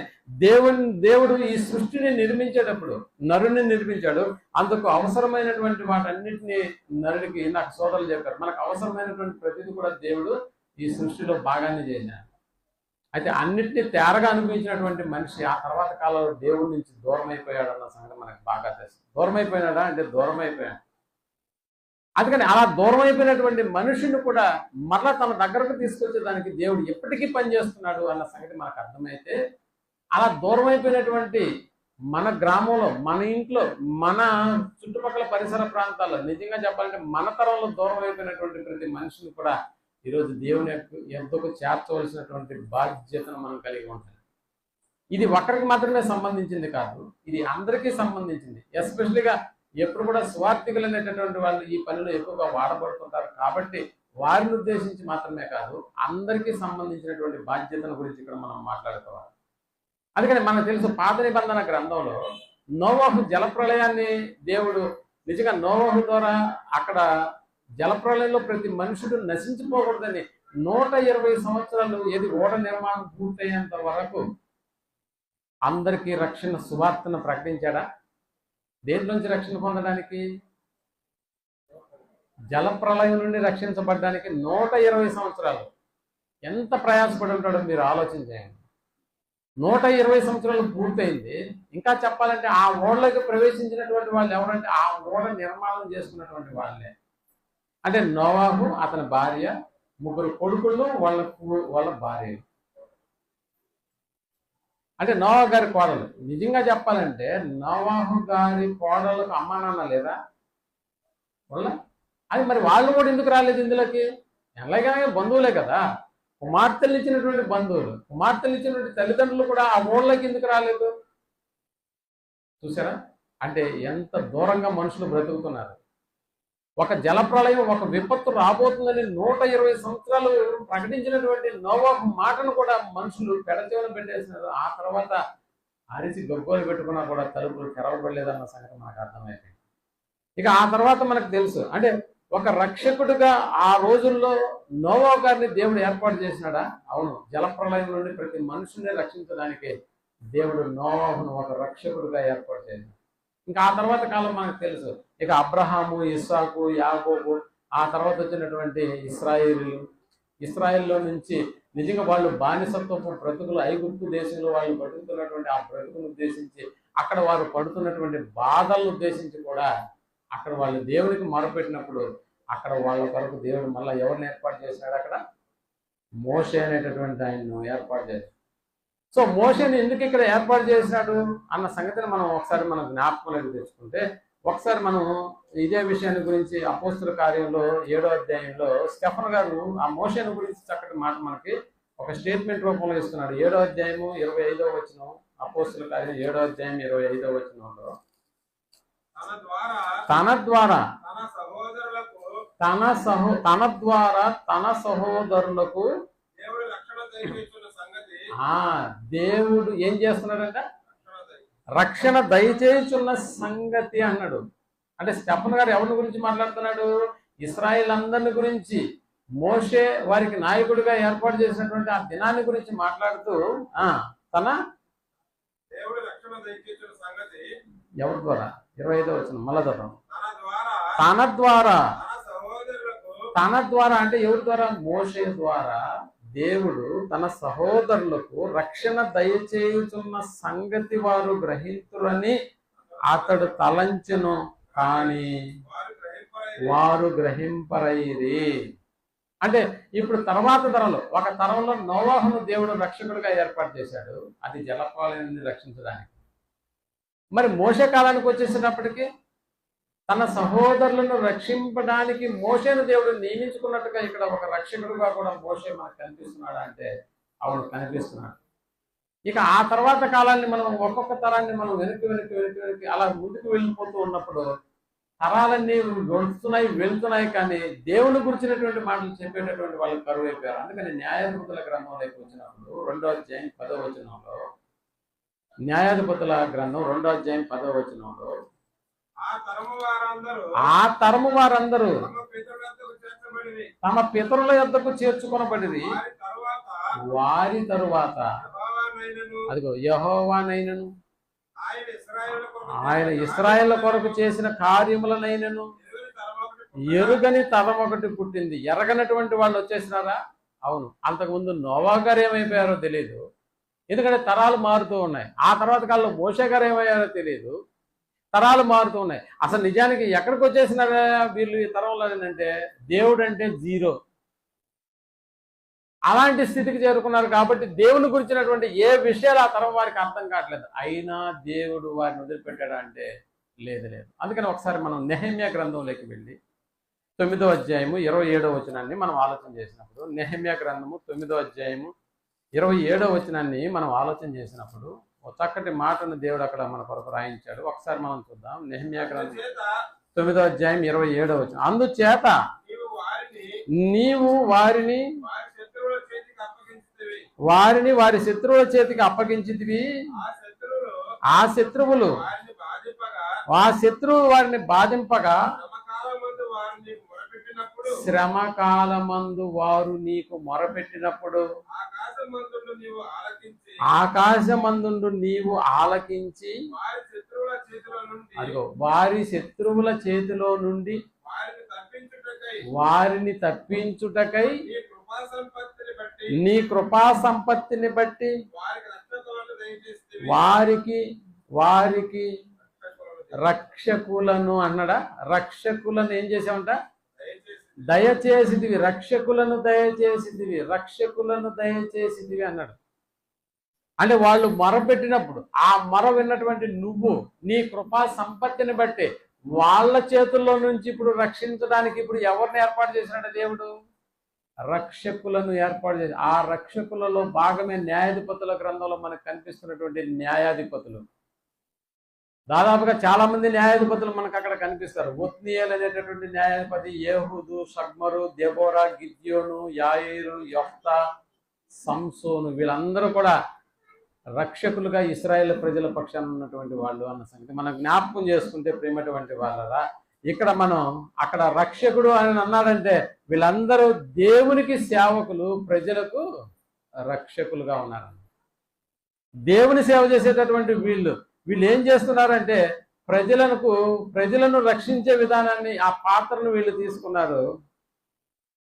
Speaker 1: దేవుడు ఈ సృష్టిని నిర్మించేటప్పుడు నరుని నిర్మించాడు. అందుకు అవసరమైనటువంటి వాటన్నిటిని నరుడికి నాకు సోదరులు చెప్పారు. మనకు అవసరమైనటువంటి ప్రతిదీ కూడా దేవుడు ఈ సృష్టిలో భాగాన్ని చేశాడు. అయితే అన్నిటినీ తేరగా అనుభవించినటువంటి మనిషి ఆ తర్వాత కాలంలో దేవుడి నుంచి దూరం అయిపోయాడు అన్న సంగతి మనకు బాగా తెలుసు. దూరం అయిపోయినాడా అంటే దూరం అయిపోయాడు. అందుకని అలా దూరం అయిపోయినటువంటి మనిషిని కూడా మరలా తన దగ్గరకు తీసుకొచ్చేదానికి దేవుడు ఎప్పటికీ పనిచేస్తున్నాడు అన్న సంగతి మనకు అర్థమైతే, అలా దూరం అయిపోయినటువంటి మన గ్రామంలో, మన ఇంట్లో, మన చుట్టుపక్కల పరిసర ప్రాంతాల్లో, నిజంగా చెప్పాలంటే మన తరంలో దూరం అయిపోయినటువంటి ప్రతి మనిషిని కూడా ఈరోజు దేవుని ఎంతకు చేర్చవలసినటువంటి బాధ్యతను మనం కలిగి ఉంటాం. ఇది ఒక్కరికి మాత్రమే సంబంధించింది కాదు, ఇది అందరికీ సంబంధించింది. ఎస్పెషల్గా ఎప్పుడు కూడా స్వార్థికులు అనేటటువంటి వాళ్ళు ఈ పనిలో ఎక్కువగా వాడబడుతుంటారు. కాబట్టి వారిని ఉద్దేశించి మాత్రమే కాదు, అందరికీ సంబంధించినటువంటి బాధ్యతల గురించి ఇక్కడ మనం మాట్లాడుకోవాలి. అందుకని మనకు తెలుసు, పాత నిబంధన గ్రంథంలో నోవహు జలప్రళయాన్ని దేవుడు నిజంగా నోవహు ద్వారా అక్కడ జలప్రళయంలో ప్రతి మనుషుడు నశించిపోకూడదని 120 సంవత్సరాలు ఏది ఓడ నిర్మాణం పూర్తయ్యేంత వరకు అందరికీ రక్షణ సువార్తను ప్రకటించాడా? దేని నుంచి రక్షణ పొందడానికి? జలప్రళయం నుండి రక్షించబడ్డానికి 120 సంవత్సరాలు ఎంత ప్రయాసపడి ఉంటాడో మీరు ఆలోచించండి. 120 సంవత్సరాలు పూర్తయింది. ఇంకా చెప్పాలంటే ఆ ఓడలోకి ప్రవేశించినటువంటి వాళ్ళు ఎవరంటే ఆ ఓడ నిర్మాణం చేసుకున్నటువంటి వాళ్ళే. అంటే నోవాహు, అతని భార్య, 3 కొడుకులు, వాళ్ళ భార్యలు. అంటే నోవాహు గారి కోడలు. నిజంగా చెప్పాలంటే నోవాహు గారి కోడలకు అమ్మా నాన్న లేదా వాళ్ళ? అది మరి వాళ్ళు కూడా ఎందుకు రాలేదు ఇందులోకి? ఎలాగైనా బంధువులే కదా, కుమార్తెలు ఇచ్చినటువంటి బంధువులు, కుమార్తెలు ఇచ్చినటువంటి తల్లిదండ్రులు కూడా ఆ ఊళ్ళకి ఎందుకు రాలేదు? చూసారా? అంటే ఎంత దూరంగా మనుషులు బ్రతుకుతున్నారు. ఒక జలప్రళయం, ఒక విపత్తు రాబోతుందని 120 సంవత్సరాలు ప్రకటించినటువంటి నోవాహు మాటను కూడా మనుషులు పెడచెవిన పెట్టేసినారు. ఆ తర్వాత అరిసి గొగ్గోలు పెట్టుకున్నా కూడా తలుపులు తెరవబడలేదన్న సంగతి మనకు అర్థమైపోయింది. ఇక ఆ తర్వాత మనకు తెలుసు, అంటే ఒక రక్షకుడిగా ఆ రోజుల్లో నోవాహు గారిని దేవుడు ఏర్పాటు చేసినాడా? అవును. జలప్రళయం నుండి ప్రతి మనుషుని రక్షించడానికి దేవుడు నోవాహును ఒక రక్షకుడిగా ఏర్పాటు చేశాడు. ఇంకా ఆ తర్వాత కాలం మనకు తెలుసు, ఇక అబ్రహాము, ఇస్సాకు, యాకోబు, ఆ తర్వాత వచ్చినటువంటి ఇస్రాయేల్లో నుంచి నిజంగా వాళ్ళు బానిసత్వపు బ్రతుకులు, ఐగుప్తు దేశంలో వాళ్ళు బతుకుతున్నటువంటి ఆ బ్రతుకును ఉద్దేశించి, అక్కడ వారు పడుతున్నటువంటి బాధలను ఉద్దేశించి కూడా అక్కడ వాళ్ళు దేవునికి మొరపెట్టినప్పుడు అక్కడ వాళ్ళ కొరకు దేవుడు మళ్ళీ ఎవరిని ఏర్పాటు చేసినాడు? అక్కడ మోషే అనేటటువంటి ఆయన్ను ఏర్పాటు చేశాడు. సో మోషేని ఎందుకు ఇక్కడ ఏర్పాటు చేసినాడు అన్న సంగతిని మనం ఒకసారి మనం జ్ఞాపకంలోకి తెచ్చుకుంటే, ఒకసారి మనం ఇదే విషయాన్ని గురించి అపోస్తుల కార్యంలో 7వ అధ్యాయంలో స్టెఫన్ గారు ఆ మోషేని గురించి చక్కటి మాట మనకి ఒక స్టేట్మెంట్ రూపంలో ఇస్తున్నాడు. 7వ అధ్యాయము 25వ వచనం, అపోస్తుల కార్యం 7వ అధ్యాయం 25వ వచనంలో, తన ద్వారా తన సహోదరులకు దేవుడు ఏం చేస్తున్నాడంట? రక్షణ దయచేయుచున్న సంగతి అన్నాడు. అంటే స్టెఫన్ గారు ఎవరి గురించి మాట్లాడుతున్నాడు? ఇశ్రాయేల్ అందరిని గురించి, మోషే వారికి నాయకుడిగా ఏర్పాటు చేసినటువంటి ఆ దినాన్ని గురించి మాట్లాడుతూ తన ఎవరి ద్వారా 25వ వచనం మళ్ళా చదవం. తన ద్వారా అంటే ఎవరి ద్వారా? మోషే ద్వారా దేవుడు తన సహోదరులకు రక్షణ దయచేయుచున్న సంగతి వారు గ్రహింతురని అతడు తలంచెను, కానీ వారు గ్రహింపరైరి. అంటే ఇప్పుడు తర్వాత తరంలో, ఒక తరంలో నోవాహును దేవుడు రక్షకుడిగా ఏర్పాటు చేశాడు, అది జలప్రళయాన్ని రక్షించడానికి. మరి మోషే కాలానికి వచ్చేసేటప్పటికి తన సహోదరులను రక్షింపడానికి మోషేను దేవుడు నియమించుకున్నట్టుగా ఇక్కడ ఒక రక్షకుడుగా కూడా మోషే మనకు కనిపిస్తున్నాడు అంటే అవును, కనిపిస్తున్నాడు. ఇక ఆ తర్వాత కాలాన్ని మనం ఒక్కొక్క తరాన్ని మనం వెనక్కి అలా ముందుకు వెళ్ళిపోతూ ఉన్నప్పుడు తరాలన్నీ వెళ్తున్నాయి కానీ దేవుని గురించినటువంటి మాటలు చెప్పేటటువంటి వాళ్ళకి కరువు అయిపోయారు. అందుకని న్యాయాధిపతుల గ్రంథంలోకి వచ్చినప్పుడు 2వ అధ్యాయం 10వ వచనంలో, న్యాయాధిపతుల గ్రంథం 2వ అధ్యాయం 10వ వచనంలో, ఆ తరము వారందరూ తమ పితరుల యొద్దకు చేర్చుకొనబడిరి, వారి తరువాత అదిగో యెహోవానైనను ఆయన ఇశ్రాయేలు కొరకు చేసిన కార్యములనైనను ఎరుగని తరం ఒకటి పుట్టింది. ఎరగనటువంటి వాళ్ళు వచ్చేసినారా? అవును. అంతకుముందు నోవా గారు ఏమైపోయారో తెలియదు, ఎందుకంటే తరాలు మారుతూ ఉన్నాయి. ఆ తర్వాత కాలంలో మోషే గారు ఏమయ్యారో తెలియదు, తరాలు మారుతూ ఉన్నాయి. అసలు నిజానికి ఎక్కడికి వచ్చేసినారా వీళ్ళు ఈ తరంలో అంటే దేవుడు అంటే జీరో, అలాంటి స్థితికి చేరుకున్నారు. కాబట్టి దేవుని గురించినటువంటి ఏ విషయాలు ఆ తరం వారికి అర్థం కావట్లేదు. అయినా దేవుడు వారిని వదిలిపెట్టాడా అంటే లేదు. అందుకని ఒకసారి మనం నెహెమ్యా గ్రంథంలోకి వెళ్ళి 9వ అధ్యాయము 27వ వచనాన్ని మనం ఆలోచన చేసినప్పుడు, నెహెమ్యా గ్రంథము 9వ అధ్యాయము 27వ వచనాన్ని మనం ఆలోచన చేసినప్పుడు ఒక చక్కటి మాటను దేవుడు అక్కడ మన కొరకు రాయించాడు. ఒకసారి మనం చూద్దాం. నెహెమ్యా గ్రంథం 9వ అధ్యాయం 27వ వచనం. అందుచేత నీవు వారిని వారి శత్రువుల చేతికి అప్పగించితివి, ఆ శత్రువులు వారిని బాధింపగా శ్రమకాలమందు వారు నీకు మొరపెట్టినప్పుడు ఆకాశమందుండు నీవు ఆలకించి అదిగో వారి శత్రువుల చేతిలో నుండి వారిని తప్పించుటకై నీ కృపా సంపత్తిని బట్టి వారికి రక్షకులను అన్నాడా? రక్షకులను ఏం చేసామంట? దయచేసిదివి. రక్షకులను దయచేసిదివి అన్నాడు. అంటే వాళ్ళు మొరపెట్టినప్పుడు ఆ మొర విన్నటువంటి నువ్వు నీ కృపా సంపత్తిని బట్టి వాళ్ళ చేతుల్లో నుంచి ఇప్పుడు రక్షించడానికి ఇప్పుడు ఎవరిని ఏర్పాటు చేసినట్టు దేవుడు? రక్షకులను ఏర్పాటు చేసి, ఆ రక్షకులలో భాగమే న్యాయాధిపతుల గ్రంథంలో మనకు కనిపిస్తున్నటువంటి న్యాయాధిపతులు. దాదాపుగా చాలా మంది న్యాయాధిపతులు మనకు అక్కడ కనిపిస్తారు. ఒత్నియేల్ అనేటటువంటి న్యాయాధిపతి, ఏహూదు, షగ్మరు, దెబోరా, గిద్యోను, యాయేరు, యెఫ్తా, సంసోను, వీళ్ళందరూ కూడా రక్షకులుగా ఇశ్రాయేల్ ప్రజల పక్షాన ఉన్నటువంటి వాళ్ళు అన్న సంగతి మనం జ్ఞాపకం చేసుకుంటే ప్రేమటువంటి వాళ్ళరా, ఇక్కడ మనం అక్కడ రక్షకుడు అని అన్నాడంటే వీళ్ళందరూ దేవునికి సేవకులు, ప్రజలకు రక్షకులుగా ఉన్నారు. దేవుని సేవ చేసేటటువంటి వీళ్ళు ఏం చేస్తున్నారంటే ప్రజలను రక్షించే విధానాన్ని, ఆ పాత్రను వీళ్ళు తీసుకున్నారు.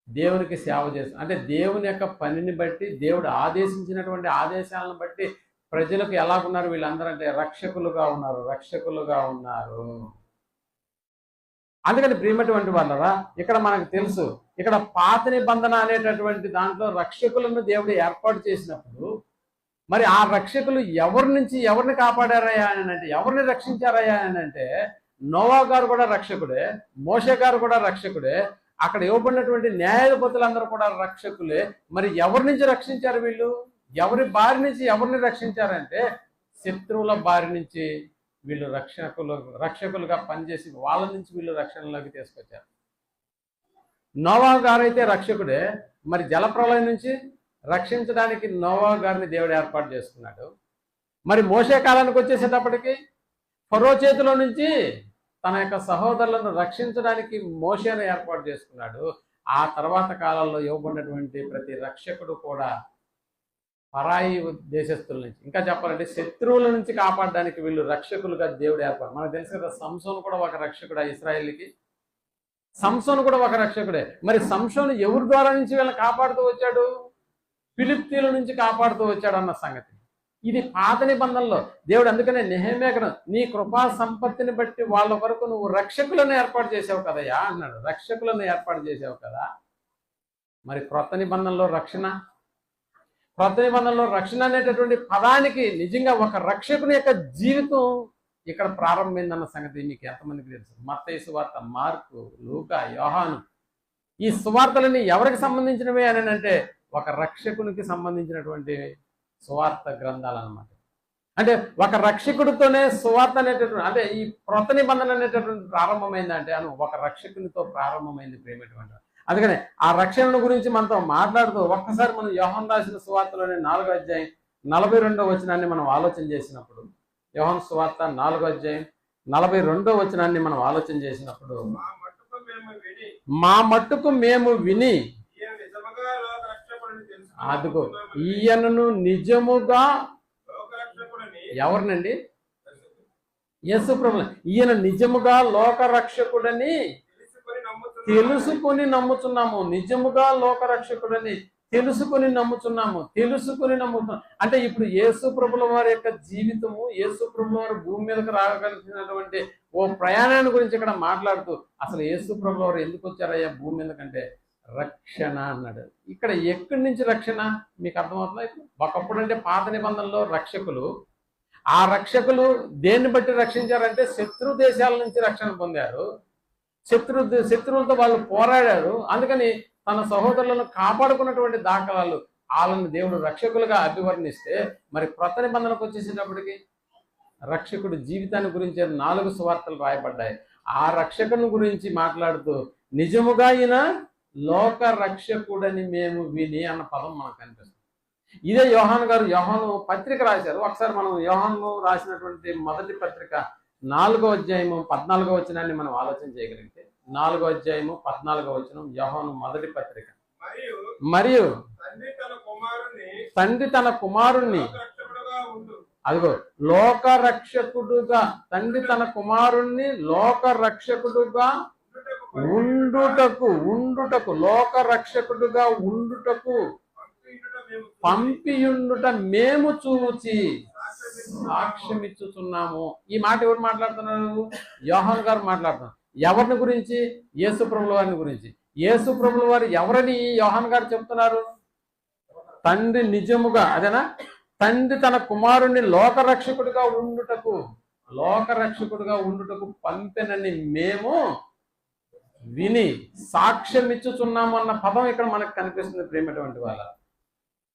Speaker 1: దేవునికి సేవ చేస్తారు అంటే దేవుని యొక్క పనిని బట్టి, దేవుడు ఆదేశించినటువంటి ఆదేశాలను బట్టి ప్రజలకు ఎలాగున్నారు వీళ్ళందరూ అంటే రక్షకులుగా ఉన్నారు. అందుకని ప్రియమైనటువంటి వాళ్ళరా, ఇక్కడ మనకు తెలుసు, ఇక్కడ పాత నిబంధన అనేటటువంటి దాంట్లో రక్షకులను దేవుడు ఏర్పాటు చేసినప్పుడు మరి ఆ రక్షకులు ఎవరిని కాపాడారయ్యా అని అంటే, ఎవరిని రక్షించారయ్యా అని అంటే, నోవా గారు కూడా రక్షకుడే, మోషే గారు కూడా రక్షకుడే, అక్కడ ఇవ్వబడినటువంటి న్యాయాధిపతులందరూ కూడా రక్షకులే. మరి ఎవరి నుంచి రక్షించారు వీళ్ళు? ఎవరి బారి నుంచి ఎవరిని రక్షించారంటే శత్రువుల బారి నుంచి వీళ్ళు రక్షకులుగా పనిచేసి వాళ్ళ నుంచి వీళ్ళు రక్షణలోకి తీసుకొచ్చారు. నోవా గారు అయితే రక్షకుడే, మరి జలప్రలయం నుంచి రక్షించడానికి నోవా గారిని దేవుడు ఏర్పాటు చేసుకున్నాడు. మరి మోషే కాలానికి వచ్చేసేటప్పటికి ఫరో చేతిలో నుంచి తన యొక్క సహోదరులను రక్షించడానికి మోషేను ఏర్పాటు చేసుకున్నాడు. ఆ తర్వాత కాలంలో ఇవ్వబడినటువంటి ప్రతి రక్షకుడు కూడా పరాయి దేశస్తుల నుంచి, ఇంకా చెప్పాలంటే శత్రువుల నుంచి కాపాడడానికి వీళ్ళు రక్షకులుగా దేవుడు ఏర్పాటు. మనకు తెలుసు కదా, సంసోను కూడా ఒక రక్షకుడు, ఇశ్రాయేలుకి సంసోను కూడా ఒక రక్షకుడే. మరి సంసోను ఎవరి ద్వారా నుంచి వీళ్ళని కాపాడుతూ వచ్చాడు? ఫిలిప్తీల నుంచి కాపాడుతూ వచ్చాడు అన్న సంగతి. ఇది పాత నిబంధనలో దేవుడు అందుకనే నెహెమ్యా నీ కృపా సంపత్తిని బట్టి వాళ్ళ వరకు నువ్వు రక్షకులను ఏర్పాటు చేసావు కదయా అన్నాడు. రక్షకులను ఏర్పాటు చేసావు కదా. మరి క్రొత్త నిబంధనలో రక్షణ అనేటటువంటి పదానికి నిజంగా ఒక రక్షకుని యొక్క జీవితం ఇక్కడ ప్రారంభమైందన్న సంగతి మీకు ఎంతమందికి తెలుసు? మత్తయి సువార్త, మార్కు, లూకా, యోహాను, ఈ సువార్తలన్నీ ఎవరికి సంబంధించినవి అని అంటే ఒక రక్షకునికి సంబంధించినటువంటి సువార్త గ్రంథాలు అన్నమాట. అంటే ఒక రక్షకుడితోనే సువార్త అనేటటువంటి, అంటే ఈ క్రొత్త నిబంధన అనేటటువంటి ప్రారంభమైందంటే అని ఒక రక్షకునితో ప్రారంభమైంది ప్రేమటువంటి. అందుకనే ఆ రక్షణ గురించి మనతో మాట్లాడుతూ ఒక్కసారి మనం యోహాను రాసిన సువార్తలోని 4వ అధ్యాయం 42వ వచనాన్ని మనం ఆలోచన చేసినప్పుడు, యోహాను సువార్త 4వ అధ్యాయం 42వ వచనాన్ని మనం ఆలోచన చేసినప్పుడు, మా మట్టుకు మేము విని అదిగో ఈయనను నిజముగా ఎవరినండి? యేసు ప్రభు. ఈయన నిజముగా లోక రక్షకుడని తెలుసుకొని నమ్ముతున్నాము. నిజముగా లోక రక్షకుడని తెలుసుకొని నమ్ముతున్నాము. అంటే ఇప్పుడు యేసు ప్రభుల వారి యొక్క జీవితము, యేసు ప్రభుల వారు భూమి మీదకి రాగలిగినటువంటి ఓ ప్రయాణాన్ని గురించి ఇక్కడ మాట్లాడుతూ, అసలు యేసు ప్రభుల వారు ఎందుకు వచ్చారయ్యా భూమి మీదకంటే రక్షణ అన్నాడు. ఇక్కడ ఎక్కడి నుంచి రక్షణ మీకు అర్థమవుతుందా? ఒకప్పుడు అంటే పాత నిబంధనలో రక్షకులు, ఆ రక్షకులు దేన్ని బట్టి రక్షించారంటే శత్రు దేశాల నుంచి రక్షణ పొందారు. శత్రువులతో వాళ్ళు పోరాడారు. అందుకని తన సహోదరులను కాపాడుకున్నటువంటి దాఖలాలు వాళ్ళని దేవుడు రక్షకులుగా అభివర్ణిస్తే, మరి క్రొత్త నిబంధనకు వచ్చేసేటప్పటికి రక్షకుడు జీవితాన్ని గురించి 4 సువార్తలు రాయబడ్డాయి. ఆ రక్షకుని గురించి మాట్లాడుతూ నిజముగా ఈయన లోక రక్షకుడని మేము విని అన్న పదం మనకు కనిపిస్తుంది. ఇదే యోహాను గారు యోహాను పత్రిక రాశారు. ఒకసారి మనం యోహాను రాసినటువంటి మొదటి పత్రిక 4వ అధ్యాయము 14వ వచనాన్ని మనం ఆలోచన చేయగలిగితే, 4వ అధ్యాయము 14వ వచనం యోహాను మొదటి పత్రిక. మరియు తండ్రి తన కుమారుణ్ణి, అదిగో లోక రక్షకుడుగా, తండ్రి తన కుమారుణ్ణి లోక రక్షకుడుగా ఉండుటకు లోక రక్షకుడుగా ఉండుటకు పంపియుండుట మేము చూచి సాక్ష్యమిచ్చుచున్నాము. ఈ మాట ఎవరు మాట్లాడుతున్నారు? యోహాను గారు మాట్లాడుతున్నారు. ఎవరిని గురించి? యేసు ప్రభుల వారిని గురించి. యేసు ప్రభుల వారు ఎవరని యోహాను గారు చెప్తున్నారు? తండ్రి నిజముగా, అదేనా, తండ్రి తన కుమారుణ్ణి లోకరక్షకుడిగా ఉండుటకు పంపెనని మేము విని సాక్ష్యం ఇచ్చుచున్నాము అన్న పదం ఇక్కడ మనకు కనిపిస్తుంది. ప్రేమటువంటి వాళ్ళ,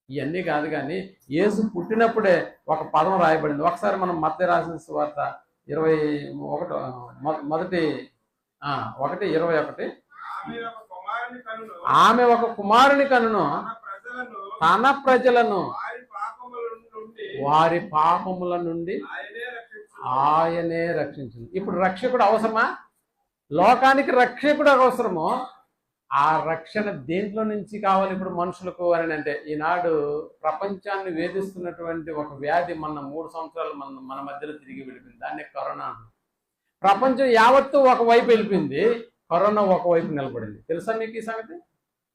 Speaker 1: ఇవన్నీ కాదు కానీ యేసు పుట్టినప్పుడే ఒక పదం రాయబడింది. ఒకసారి మనం మత్తయి రాసిన సువార్త 21:21 ఆమె ఒక కుమారుని కనును, తన ప్రజలను వారి పాపముల నుండి ఆయనే రక్షించును. ఇప్పుడు రక్షకుడు అవసరమా? లోకానికి రక్షకుడు అవసరమో, ఆ రక్షణ దేంట్లో నుంచి కావాలి ఇప్పుడు మనుషులకు అని అంటే, ఈనాడు ప్రపంచాన్ని వేధిస్తున్నటువంటి ఒక వ్యాధి మన 3 సంవత్సరాలు మన మధ్యలో తిరిగి వెళ్ళిపోయింది. దాన్ని కరోనా. ప్రపంచం యావత్తు ఒకవైపు వెళ్ళిపోయింది, కరోనా ఒకవైపు నిలబడింది. తెలుసా మీకు ఈ సంగతి?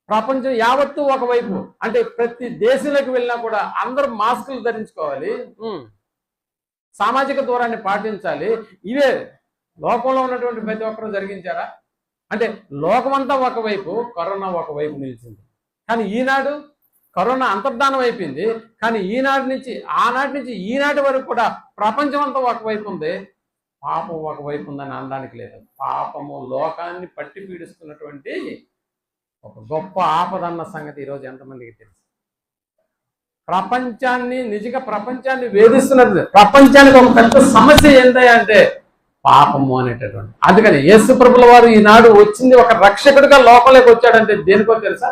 Speaker 1: ప్రపంచం యావత్తు ఒకవైపు అంటే ప్రతి దేశంలోకి వెళ్ళినా కూడా అందరూ మాస్కులు ధరించుకోవాలి, సామాజిక దూరాన్ని పాటించాలి. ఇవే లోకంలో ఉన్నటువంటి ప్రతి ఒక్కరూ జరిగించారా? అంటే లోకమంతా ఒకవైపు, కరోనా ఒకవైపు నిలిచింది. కానీ ఈనాడు కరోనా అంతర్ధానం అయిపోయింది. కానీ ఆనాటి నుంచి ఈనాటి వరకు కూడా ప్రపంచం అంతా ఒకవైపు ఉంది, పాపం ఒకవైపు ఉందని అనడానికి లేదు. పాపము లోకాన్ని పట్టి పీడిస్తున్నటువంటి ఒక గొప్ప ఆపదన్న సంగతి ఈరోజు ఎంతమందికి తెలుసు? ప్రపంచాన్ని వేధిస్తున్నది. ప్రపంచానికి ఒక పెద్ద సమస్య ఏంటంటే పాపము అనేటటువంటి. అందుకని యేసు ప్రభుల వారు ఈనాడు వచ్చింది ఒక రక్షకుడిగా లోపలికి వచ్చాడంటే దేనికో తెలుసా?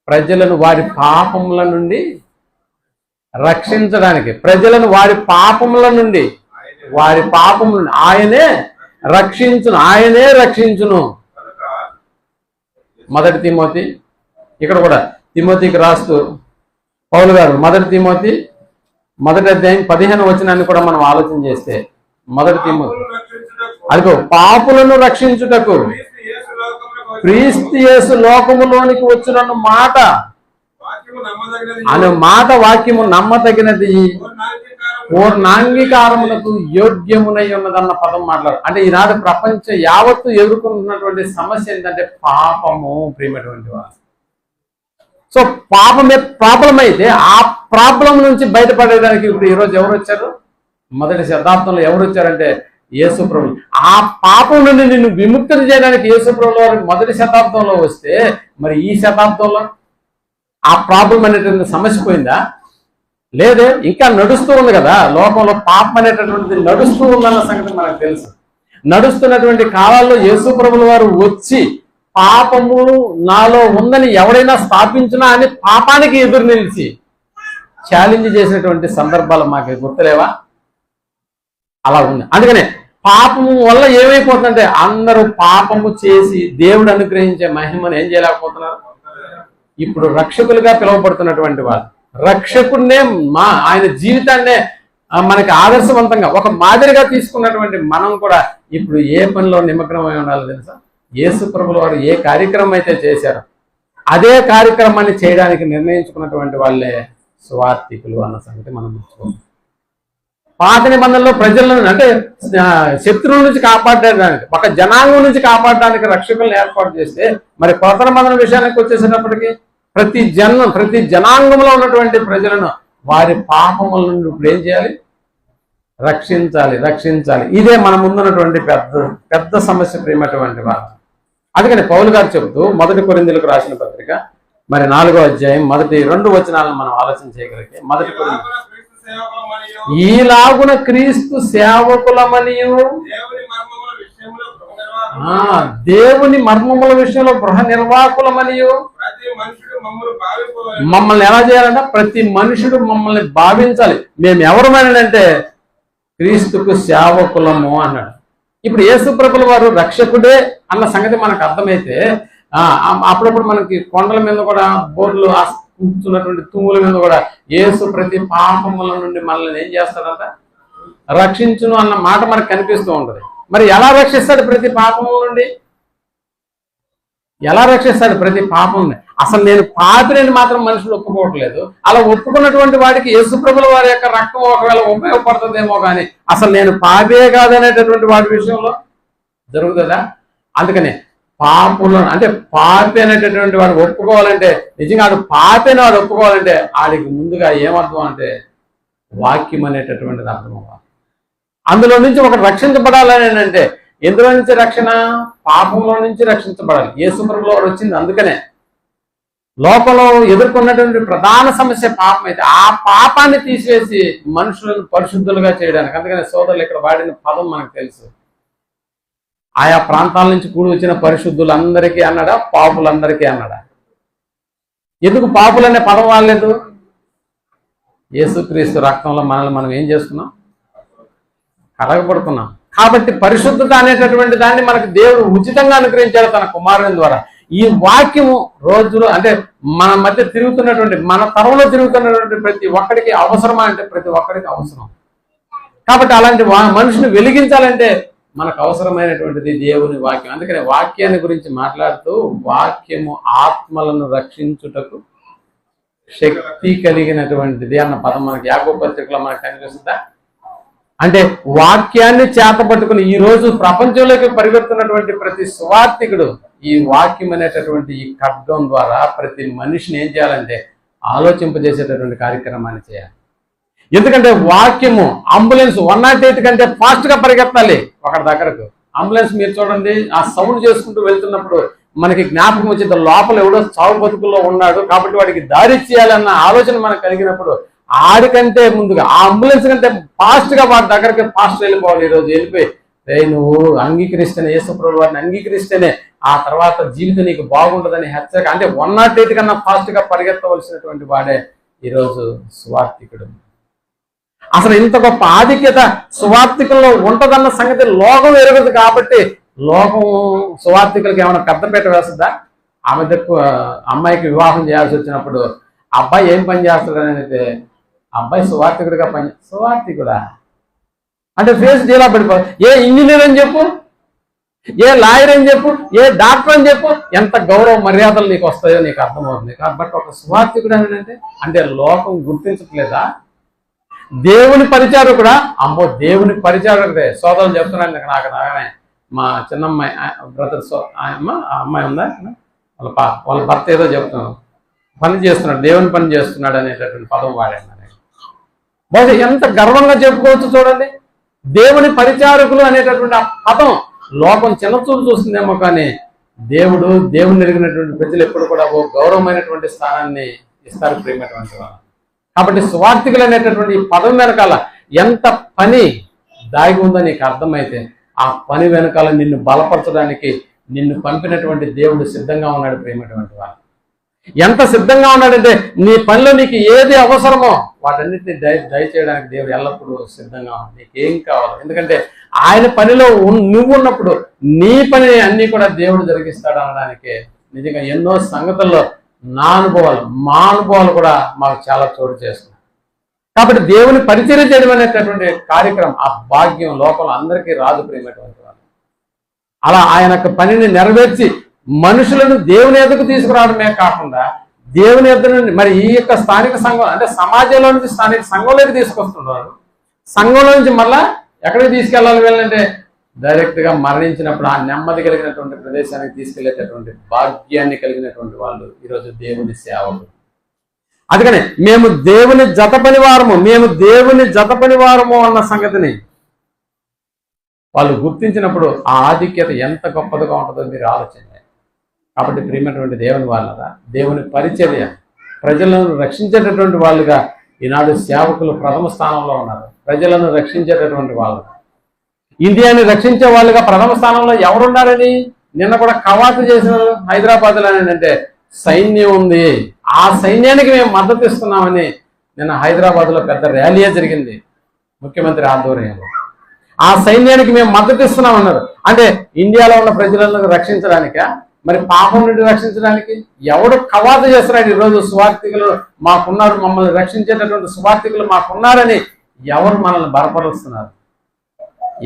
Speaker 1: ప్రజలను వారి పాపముల నుండి రక్షించడానికి. ప్రజలను వారి పాపముల నుండి ఆయనే రక్షించును. మొదటి తిమోతి, ఇక్కడ కూడా తిమోతికి రాస్తూ పౌలు గారు మొదటి తిమోతి 1వ అధ్యాయం 15వ వచనాన్ని కూడా మనం ఆలోచన చేస్తే, మొదటి తిమోతి అదిగో పాపులను రక్షించుటకు క్రీస్తు యేసు లోకములోనికి వచ్చిన మాట అనే మాట వాక్యము నమ్మదగినది, పూర్ణాంగీకారములకు యోగ్యమునై ఉన్నదన్న పదం మాట్లాడు. అంటే ఈనాడు ప్రపంచం యావత్తు ఎదుర్కొంటున్నటువంటి సమస్య ఏంటంటే పాపము. ప్రియమైనటువంటి వారు, సో పాపమే ప్రాబ్లం అయితే ఆ ప్రాబ్లం నుంచి బయటపడేదానికి ఇప్పుడు ఈరోజు ఎవరు వచ్చారు? మొదటి శతాబ్దంలో ఎవరు వచ్చారంటే యేసు ప్రభువు. ఆ పాపం నుండి నిన్ను విముక్తిని చేయడానికి యేసు ప్రభువు వారు మొదటి శతాబ్దంలో వస్తే, మరి ఈ శతాబ్దంలో ఆ ప్రాబ్లం అనేటువంటి సమస్య పోయిందా? లేదే, ఇంకా నడుస్తూ ఉంది కదా. లోకంలో పాపం అనేటటువంటిది నడుస్తూ ఉందన్న సంగతి మనకు తెలుసు. నడుస్తున్నటువంటి కాలాల్లో యేసు ప్రభువు వారు వచ్చి పాపము నాలో ఉందని ఎవడైనా స్థాపించినా అని పాపానికి ఎదురు నిలిచి ఛాలెంజ్ చేసినటువంటి సందర్భాలు మాకు గుర్తులేవా? అలా ఉంది. అందుకనే పాపము వల్ల ఏమైపోతుందంటే అందరూ పాపము చేసి దేవుడు అనుగ్రహించే మహిమను ఏం చేయలేకపోతున్నారు. ఇప్పుడు రక్షకులుగా పిలువబడుతున్నటువంటి వాళ్ళు రక్షకుడినే ఆయన జీవితాన్నే మనకి ఆదర్శవంతంగా ఒక మాదిరిగా తీసుకున్నటువంటి మనం కూడా ఇప్పుడు ఏ పనిలో నిమగ్నమై ఉండాలో తెలుసా? యేసు ప్రభుల వారు ఏ కార్యక్రమం అయితే చేశారో అదే కార్యక్రమాన్ని చేయడానికి నిర్ణయించుకున్నటువంటి వాళ్ళే సువార్థికులు అన్న సంగతి మనం మర్చిపోవాలి. పాత నిబంధనలో ప్రజలను అంటే శత్రువుల నుంచి కాపాడడానికి, ఒక జనాంగం నుంచి కాపాడడానికి రక్షకులను ఏర్పాటు చేస్తే, మరి కొత్త నిబంధన విషయానికి వచ్చేసేటప్పటికి ప్రతి జనాంగంలో ఉన్నటువంటి ప్రజలను వారి పాపముల నుండి ఇప్పుడు ఏం చేయాలి? రక్షించాలి. ఇదే మన ముందున్నటువంటి పెద్ద సమస్య ప్రేమటువంటి వారు. అందుకని పౌలు గారు చెబుతూ 1 కొరింథీయులకు రాసిన పత్రిక మరి 4వ అధ్యాయం మొదటి 2 వచనాలను మనం ఆలోచన చేయగలిగితే, 1 కొరింథీయులు ఈలాగున క్రీస్తు సేవకులమనియు దేవుని మర్మముల విషయంలో గృహ నిర్వాహకులమనియు మమ్మల్ని ఎలా చేయాలంటే ప్రతి మనుషుడు మమ్మల్ని భావించాలి. మేము ఎవరమనంటే క్రీస్తుకు సేవకులము అన్నాడు. ఇప్పుడు యేసు ప్రభుల వారు రక్షకుడే అన్న సంగతి మనకు అర్థమైతే అప్పుడప్పుడు మనకి కొండల మీద కూడా బోర్లు కూర్చున్నటువంటి తూముల మీద కూడా యేసు ప్రతి పాపముల నుండి మనల్ని ఏం చేస్తాడంట? రక్షించును అన్న మాట మనకు కనిపిస్తూ ఉంటుంది. మరి ఎలా రక్షిస్తాడు ప్రతి పాపముల నుండి? ఎలా రక్షిస్తాడు ప్రతి పాపంని? అసలు నేను పాపిని మాత్రం మనుషులు ఒప్పుకోవట్లేదు. అలా ఒప్పుకున్నటువంటి వాడికి యేసు ప్రభుల వారి యొక్క రక్తం ఒకవేళ ఉపయోగపడుతుందేమో కానీ అసలు నేను పాపే కాదనేటటువంటి వాడి విషయంలో జరుగుతుందా? అందుకని పాపులను అంటే పాపి అనేటటువంటి వాడు ఒప్పుకోవాలంటే, నిజంగా వాడు పాపి అని వాడు ఒప్పుకోవాలంటే వాడికి ముందుగా ఏమర్థం అంటే వాక్యం అనేటటువంటిది అర్థం అవ్వాలి. అందులో నుంచి ఒకటి రక్షించబడాలని అంటే ఎందులో నుంచి రక్షణ? పాపంలో నుంచి రక్షించబడాలి. యేసు ప్రభువుల వారు వచ్చింది అందుకనే. లోకంలో ఎదుర్కొన్నటువంటి ప్రధాన సమస్య పాపం అయితే ఆ పాపాన్ని తీసివేసి మనుషులను పరిశుద్ధులుగా చేయడానికి. అందుకనే సోదరులు ఇక్కడ వాడిన పదం మనకు తెలుసు. ఆయా ప్రాంతాల నుంచి కూడి వచ్చిన పరిశుద్ధులందరికీ అన్నాడా? పాపులందరికీ అన్నాడా? ఎందుకు పాపులనే పదం వాడలేదు? యేసుక్రీస్తు రక్తంలో మనల్ని మనం ఏం చేసుకున్నాం? కడగబడుకున్నాం. కాబట్టి పరిశుద్ధత అనేటటువంటి దాన్ని మనకు దేవుడు ఉచితంగా అనుగ్రహించాడు తన కుమారుని ద్వారా. ఈ వాక్యము రోజులు అంటే మన మధ్య తిరుగుతున్నటువంటి, మన తరంలో తిరుగుతున్నటువంటి ప్రతి ఒక్కడికి అవసరమా అంటే ప్రతి ఒక్కడికి అవసరం. కాబట్టి అలాంటి మనుషుని వెలిగించాలంటే మనకు అవసరమైనటువంటిది దేవుని వాక్యం. అందుకని వాక్యాన్ని గురించి మాట్లాడుతూ వాక్యము ఆత్మలను రక్షించుటకు శక్తి కలిగినటువంటిది అన్న పదం మనకి యాకోబు పత్రికలో మనకు కనిపిస్తుందా? అంటే వాక్యాన్ని చేతపట్టుకుని ఈ రోజు ప్రపంచంలోకి పరిగెడుతున్నటువంటి ప్రతి సువార్థికుడు ఈ వాక్యం అనేటటువంటి ఈ ఖడ్గం ద్వారా ప్రతి మనిషిని ఏం చేయాలంటే ఆలోచింపజేసేటటువంటి కార్యక్రమాన్ని చేయాలి. ఎందుకంటే వాక్యము అంబులెన్స్ 108 కంటే ఫాస్ట్ గా పరిగెత్తాలి ఒకటి దగ్గరకు. అంబులెన్స్ మీరు చూడండి, ఆ సౌండ్ చేసుకుంటూ వెళ్తున్నప్పుడు మనకి జ్ఞాపకం వచ్చేది లోపల ఎవడో చావు బతుకుల్లో ఉన్నాడు కాబట్టి వాడికి దారి చేయాలన్న ఆలోచన మనకు కలిగినప్పుడు ఆడికంటే ముందుగా ఆ అంబులెన్స్ కంటే ఫాస్ట్ గా వాడి దగ్గరికి ఫాస్ట్ వెళ్ళిపోవాలి. ఈరోజు వెళ్ళిపోయి నువ్వు అంగీకరిస్తేనే, యేసు ప్రభువు వారిని అంగీకరిస్తేనే ఆ తర్వాత జీవితం నీకు బాగుంటుందని హెచ్చరిక. అంటే 108 కన్నా ఫాస్ట్ గా పరిగెత్తవలసినటువంటి వాడే ఈరోజు సువార్థికుడు. అసలు ఇంత గొప్ప ఆధిక్యత సువార్థికుల్లో ఉంటదన్న సంగతి లోకం ఎరగదు. కాబట్టి లోకం సువార్థికులకి ఏమైనా పెద్దపీట వేస్తుందా? ఆమె అమ్మాయికి వివాహం చేయాల్సి వచ్చినప్పుడు అబ్బాయి ఏం పని చేస్తాడని అయితే అబ్బాయి సువార్థికుడిగా సువార్థికుడా అంటే ఫేస్ డీలా పడిపో. ఏ ఇంజనీర్ అని చెప్పు, ఏ లాయర్ అని చెప్పు, ఏ డాక్టర్ అని చెప్పు, ఎంత గౌరవ మర్యాదలు నీకు వస్తాయో నీకు అర్థమవుతుంది. బట్ ఒక సువార్థికుడు అంటే లోకం గుర్తించట్లేదా? దేవుని పరిచారకుడా? అమ్మో దేవుని పరిచారకుడే. సోదరులు చెప్తున్నాను నాకు నాగనే మా చిన్నమ్మాయి బ్రదర్ అమ్మాయి ఉందా, వాళ్ళ భర్త ఏదో చెప్తున్నాను పని చేస్తున్నాడు, దేవుని పని చేస్తున్నాడు అనేటటువంటి పదం వాడాను. బహుశా ఎంత గర్వంగా చెప్పుకోవచ్చు చూడండి. దేవుని పరిచారకులు అనేటటువంటి ఆ పదం లోకం చిన్నచూపు చూస్తుందేమో కానీ దేవుని ఎరిగినటువంటి ప్రజలు ఎప్పుడు కూడా ఓ గౌరవమైనటువంటి స్థానాన్ని ఇస్తారు ప్రేమటువంటి వాళ్ళు. కాబట్టి సువార్థికులు అనేటటువంటి ఈ పదం వెనకాల ఎంత పని దాగి ఉందో నీకు అర్థమైతే ఆ పని వెనకాల నిన్ను బలపరచడానికి నిన్ను పంపినటువంటి దేవుడు సిద్ధంగా ఉన్నాడు ప్రేమటువంటి వాళ్ళు. ఎంత సిద్ధంగా ఉన్నాడంటే నీ పనిలో నీకు ఏది అవసరమో వాటన్నిటిని దయచేయడానికి దేవుడు ఎల్లప్పుడూ సిద్ధంగా ఉన్నాడు. నీకు ఏం కావాలి? ఎందుకంటే ఆయన పనిలో నువ్వు ఉన్నప్పుడు నీ పని అన్ని కూడా దేవుడు జరిగిస్తాడు అనడానికి నిజంగా ఎన్నో సంగతుల్లో మా అనుభవాలు కూడా మాకు చాలా చోటు చేస్తున్నాయి. కాబట్టి దేవుని పరిచయం చేయడం అనేటటువంటి కార్యక్రమం, ఆ భాగ్యం లోకంలో అందరికీ రాదు ప్రియమైనటువంటి వాళ్ళు. అలా ఆయన యొక్క పనిని నెరవేర్చి మనుషులను దేవుని ఎద్దకు తీసుకురావడమే కాకుండా దేవుని ఎద్ద నుండి మరి ఈ యొక్క స్థానిక సంఘం అంటే సమాజంలో నుంచి స్థానిక సంఘంలోకి తీసుకొస్తున్నారు. సంఘంలో నుంచి మళ్ళా ఎక్కడికి తీసుకెళ్ళాలి వెళ్ళంటే డైరెక్ట్గా మరణించినప్పుడు ఆ నెమ్మది కలిగినటువంటి ప్రదేశానికి తీసుకెళ్లేటటువంటి భాగ్యాన్ని కలిగినటువంటి వాళ్ళు ఈరోజు దేవుని సేవకులు. అందుకని మేము దేవుని జత పనివారము అన్న సంగతిని వాళ్ళు గుర్తించినప్పుడు ఆ ఆధిక్యత ఎంత గొప్పదిగా ఉంటుందో మీరు ఆలోచించండి. కాబట్టి ప్రియమైనటువంటి దేవుని వాళ్ళగా దేవుని పరిచర్య ప్రజలను రక్షించేటటువంటి వాళ్ళుగా ఈనాడు సేవకులు ప్రథమ స్థానంలో ఉన్నారు. ప్రజలను రక్షించేటటువంటి వాళ్ళు, ఇండియాని రక్షించే వాళ్ళుగా ప్రథమ స్థానంలో ఎవరున్నారని నిన్న కూడా కవాతు చేసిన హైదరాబాద్లో అంటే సైన్యం ఉంది, ఆ సైన్యానికి మేము మద్దతు ఇస్తున్నామని నిన్న హైదరాబాద్లో పెద్ద ర్యాలీయే జరిగింది ముఖ్యమంత్రి ఆధ్వర్యంలో. ఆ సైన్యానికి మేము మద్దతు ఇస్తున్నామన్నారు. అంటే ఇండియాలో ఉన్న ప్రజలను రక్షించడానిక, మరి పాపం నుండి రక్షించడానికి ఎవడు కవాతు చేస్తున్నాడు? ఈరోజు సువార్థికులు మాకున్నారు, మమ్మల్ని రక్షించేటటువంటి సువార్థికులు మాకున్నారని ఎవరు మనల్ని బలపరుస్తున్నారు?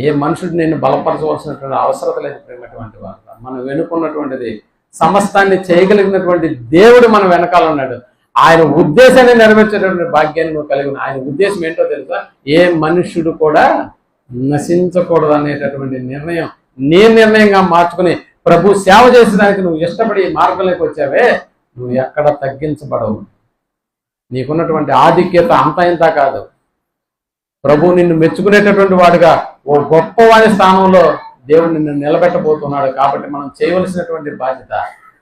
Speaker 1: ఏ మనుషుడు నేను బలపరచవలసినటువంటి అవసరం లేదు ప్రేమటువంటి వాళ్ళు. మనం వెనుకున్నటువంటిది సమస్తాన్ని చేయగలిగినటువంటి దేవుడు మన వెనకాల ఉన్నాడు. ఆయన ఉద్దేశాన్ని నెరవేర్చేటటువంటి భాగ్యాన్ని నువ్వు కలిగి ఆయన ఉద్దేశం ఏంటో తెలుసా? ఏ మనుష్యుడు కూడా నశించకూడదు అనేటటువంటి నిర్ణయం నిర్ణయంగా మార్చుకుని ప్రభు సేవ చేసేదానికి నువ్వు ఇష్టపడి ఈ మార్గంలోకి వచ్చావే, నువ్వు ఎక్కడ తగ్గించబడవు. నీకున్నటువంటి ఆధిక్యత అంతా ఇంత కాదు. ప్రభు నిన్ను మెచ్చుకునేటటువంటి వాడుగా ఓ గొప్పవాడి స్థానంలో దేవుడు నిన్ను నిలబెట్టబోతున్నాడు. కాబట్టి మనం చేయవలసినటువంటి బాధ్యత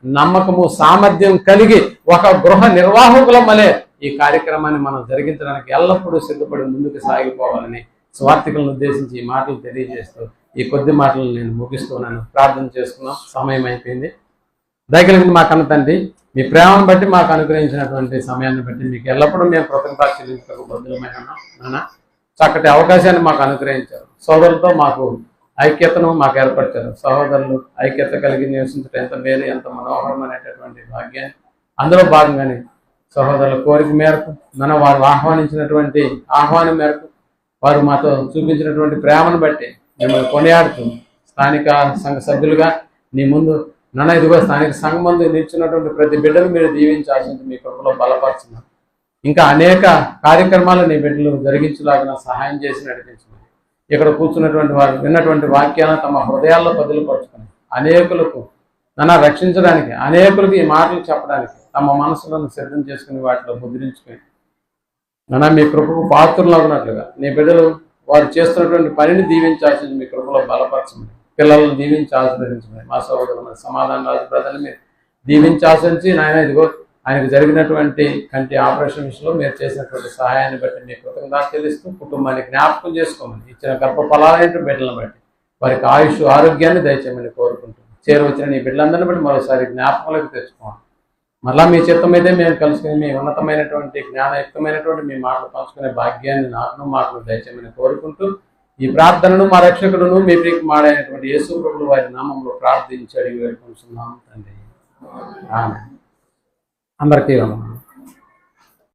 Speaker 1: నమ్మకము సామర్థ్యం కలిగి ఒక గృహ నిర్వాహకుల మలే ఈ కార్యక్రమాన్ని మనం జరిగించడానికి ఎల్లప్పుడూ సిద్ధపడి ముందుకు సాగిపోవాలని స్వార్థికులను ఉద్దేశించి ఈ మాటలు తెలియజేస్తూ ఈ కొద్ది మాటలు నేను ముగిస్తున్నాను. ప్రార్థన చేసుకున్నాం, సమయం అయిపోయింది. దయగలిగింది మా కన్న తండ్రి, మీ ప్రేమను బట్టి మాకు అనుగ్రహించినటువంటి సమయాన్ని బట్టి మీకు ఎల్లప్పుడూ మేము కృతజ్ఞతలు చెల్లించడానికి బదులమైన నాన్న చక్కటి అవకాశాన్ని మాకు అనుగ్రహించారు. సోదరులతో మాకు ఐక్యతను మాకు ఏర్పరిచారు. సహోదరులు ఐక్యత కలిగి నివసించడం ఎంత మేలు, ఎంత మనోహరమైనటువంటి భాగ్యాన్ని. అందులో భాగంగానే సహోదరుల కోరిక మేరకు వారు ఆహ్వానించినటువంటి ఆహ్వానం మేరకు వారు మాతో చూపించినటువంటి ప్రేమను బట్టి మిమ్మల్ని కొనియాడుతూ స్థానిక సంఘ సభ్యులుగా నీ ముందు ఇదిగో స్థానిక సంఘం ముందు నిల్చున్నటువంటి ప్రతి బిడ్డను మీరు దీవించాల్సింది మీ కృపలో బలపరుచున్నారు. ఇంకా అనేక కార్యక్రమాలు నీ బిడ్డలు జరిగించలాగిన సహాయం చేసి నడిపించున్నారు. ఇక్కడ కూర్చున్నటువంటి వారు విన్నటువంటి వాక్యాలను తమ హృదయాల్లో బదులుపరుచుకొని అనేకులకు రక్షించడానికి, అనేకులకు ఈ మాటలు చెప్పడానికి తమ మనసులను సిద్ధం చేసుకుని వాటిలో ముద్రించుకొని మీ కృపకు పాత్రలు అవునట్లుగా నీ బిడ్డలు వారు చేస్తున్నటువంటి పనిని దీవించాల్సింది మీ కృపలో బలపరచమని, పిల్లలను దీవించి ఆశీర్వదించమని, మా సహోదరులు సమాధాన రాజు ప్రజలు మీరు దీవించాల్సి నాయన ఇదిగో ఆయనకు జరిగినటువంటి కంటి ఆపరేషన్ విషయంలో మీరు చేసినటువంటి సహాయాన్ని బట్టి మీ కృతజ్ఞత చెల్లిస్తూ కుటుంబాన్ని జ్ఞాపకం చేసుకోమని, ఇచ్చిన గర్భఫలాలైన బిడ్డలను బట్టి వారికి ఆయుష్ ఆరోగ్యాన్ని దయచేయమని కోరుకుంటున్నాం. చేరువచ్చిన నీ బిడ్డలందరినీ బట్టి మరోసారి జ్ఞాపకంలోకి తెచ్చుకోవాలి. మళ్ళా మీ చిత్తం అయితే మేము కలుసుకుని మీ ఉన్నతమైనటువంటి జ్ఞానయుక్తమైనటువంటి మీ మాటలు పంచుకునే భాగ్యాన్ని మాటలు దయచేయమని కోరుకుంటూ ఈ ప్రార్థనను మా రక్షకుడును మీ ప్రియకు మాడైనటువంటి యేసు ప్రభువు వారి నామంలో ప్రార్థించి అడిగి వేడుకుంటున్నాం తండ్రి. ఆమేన్. అందరికీ వందనాలు.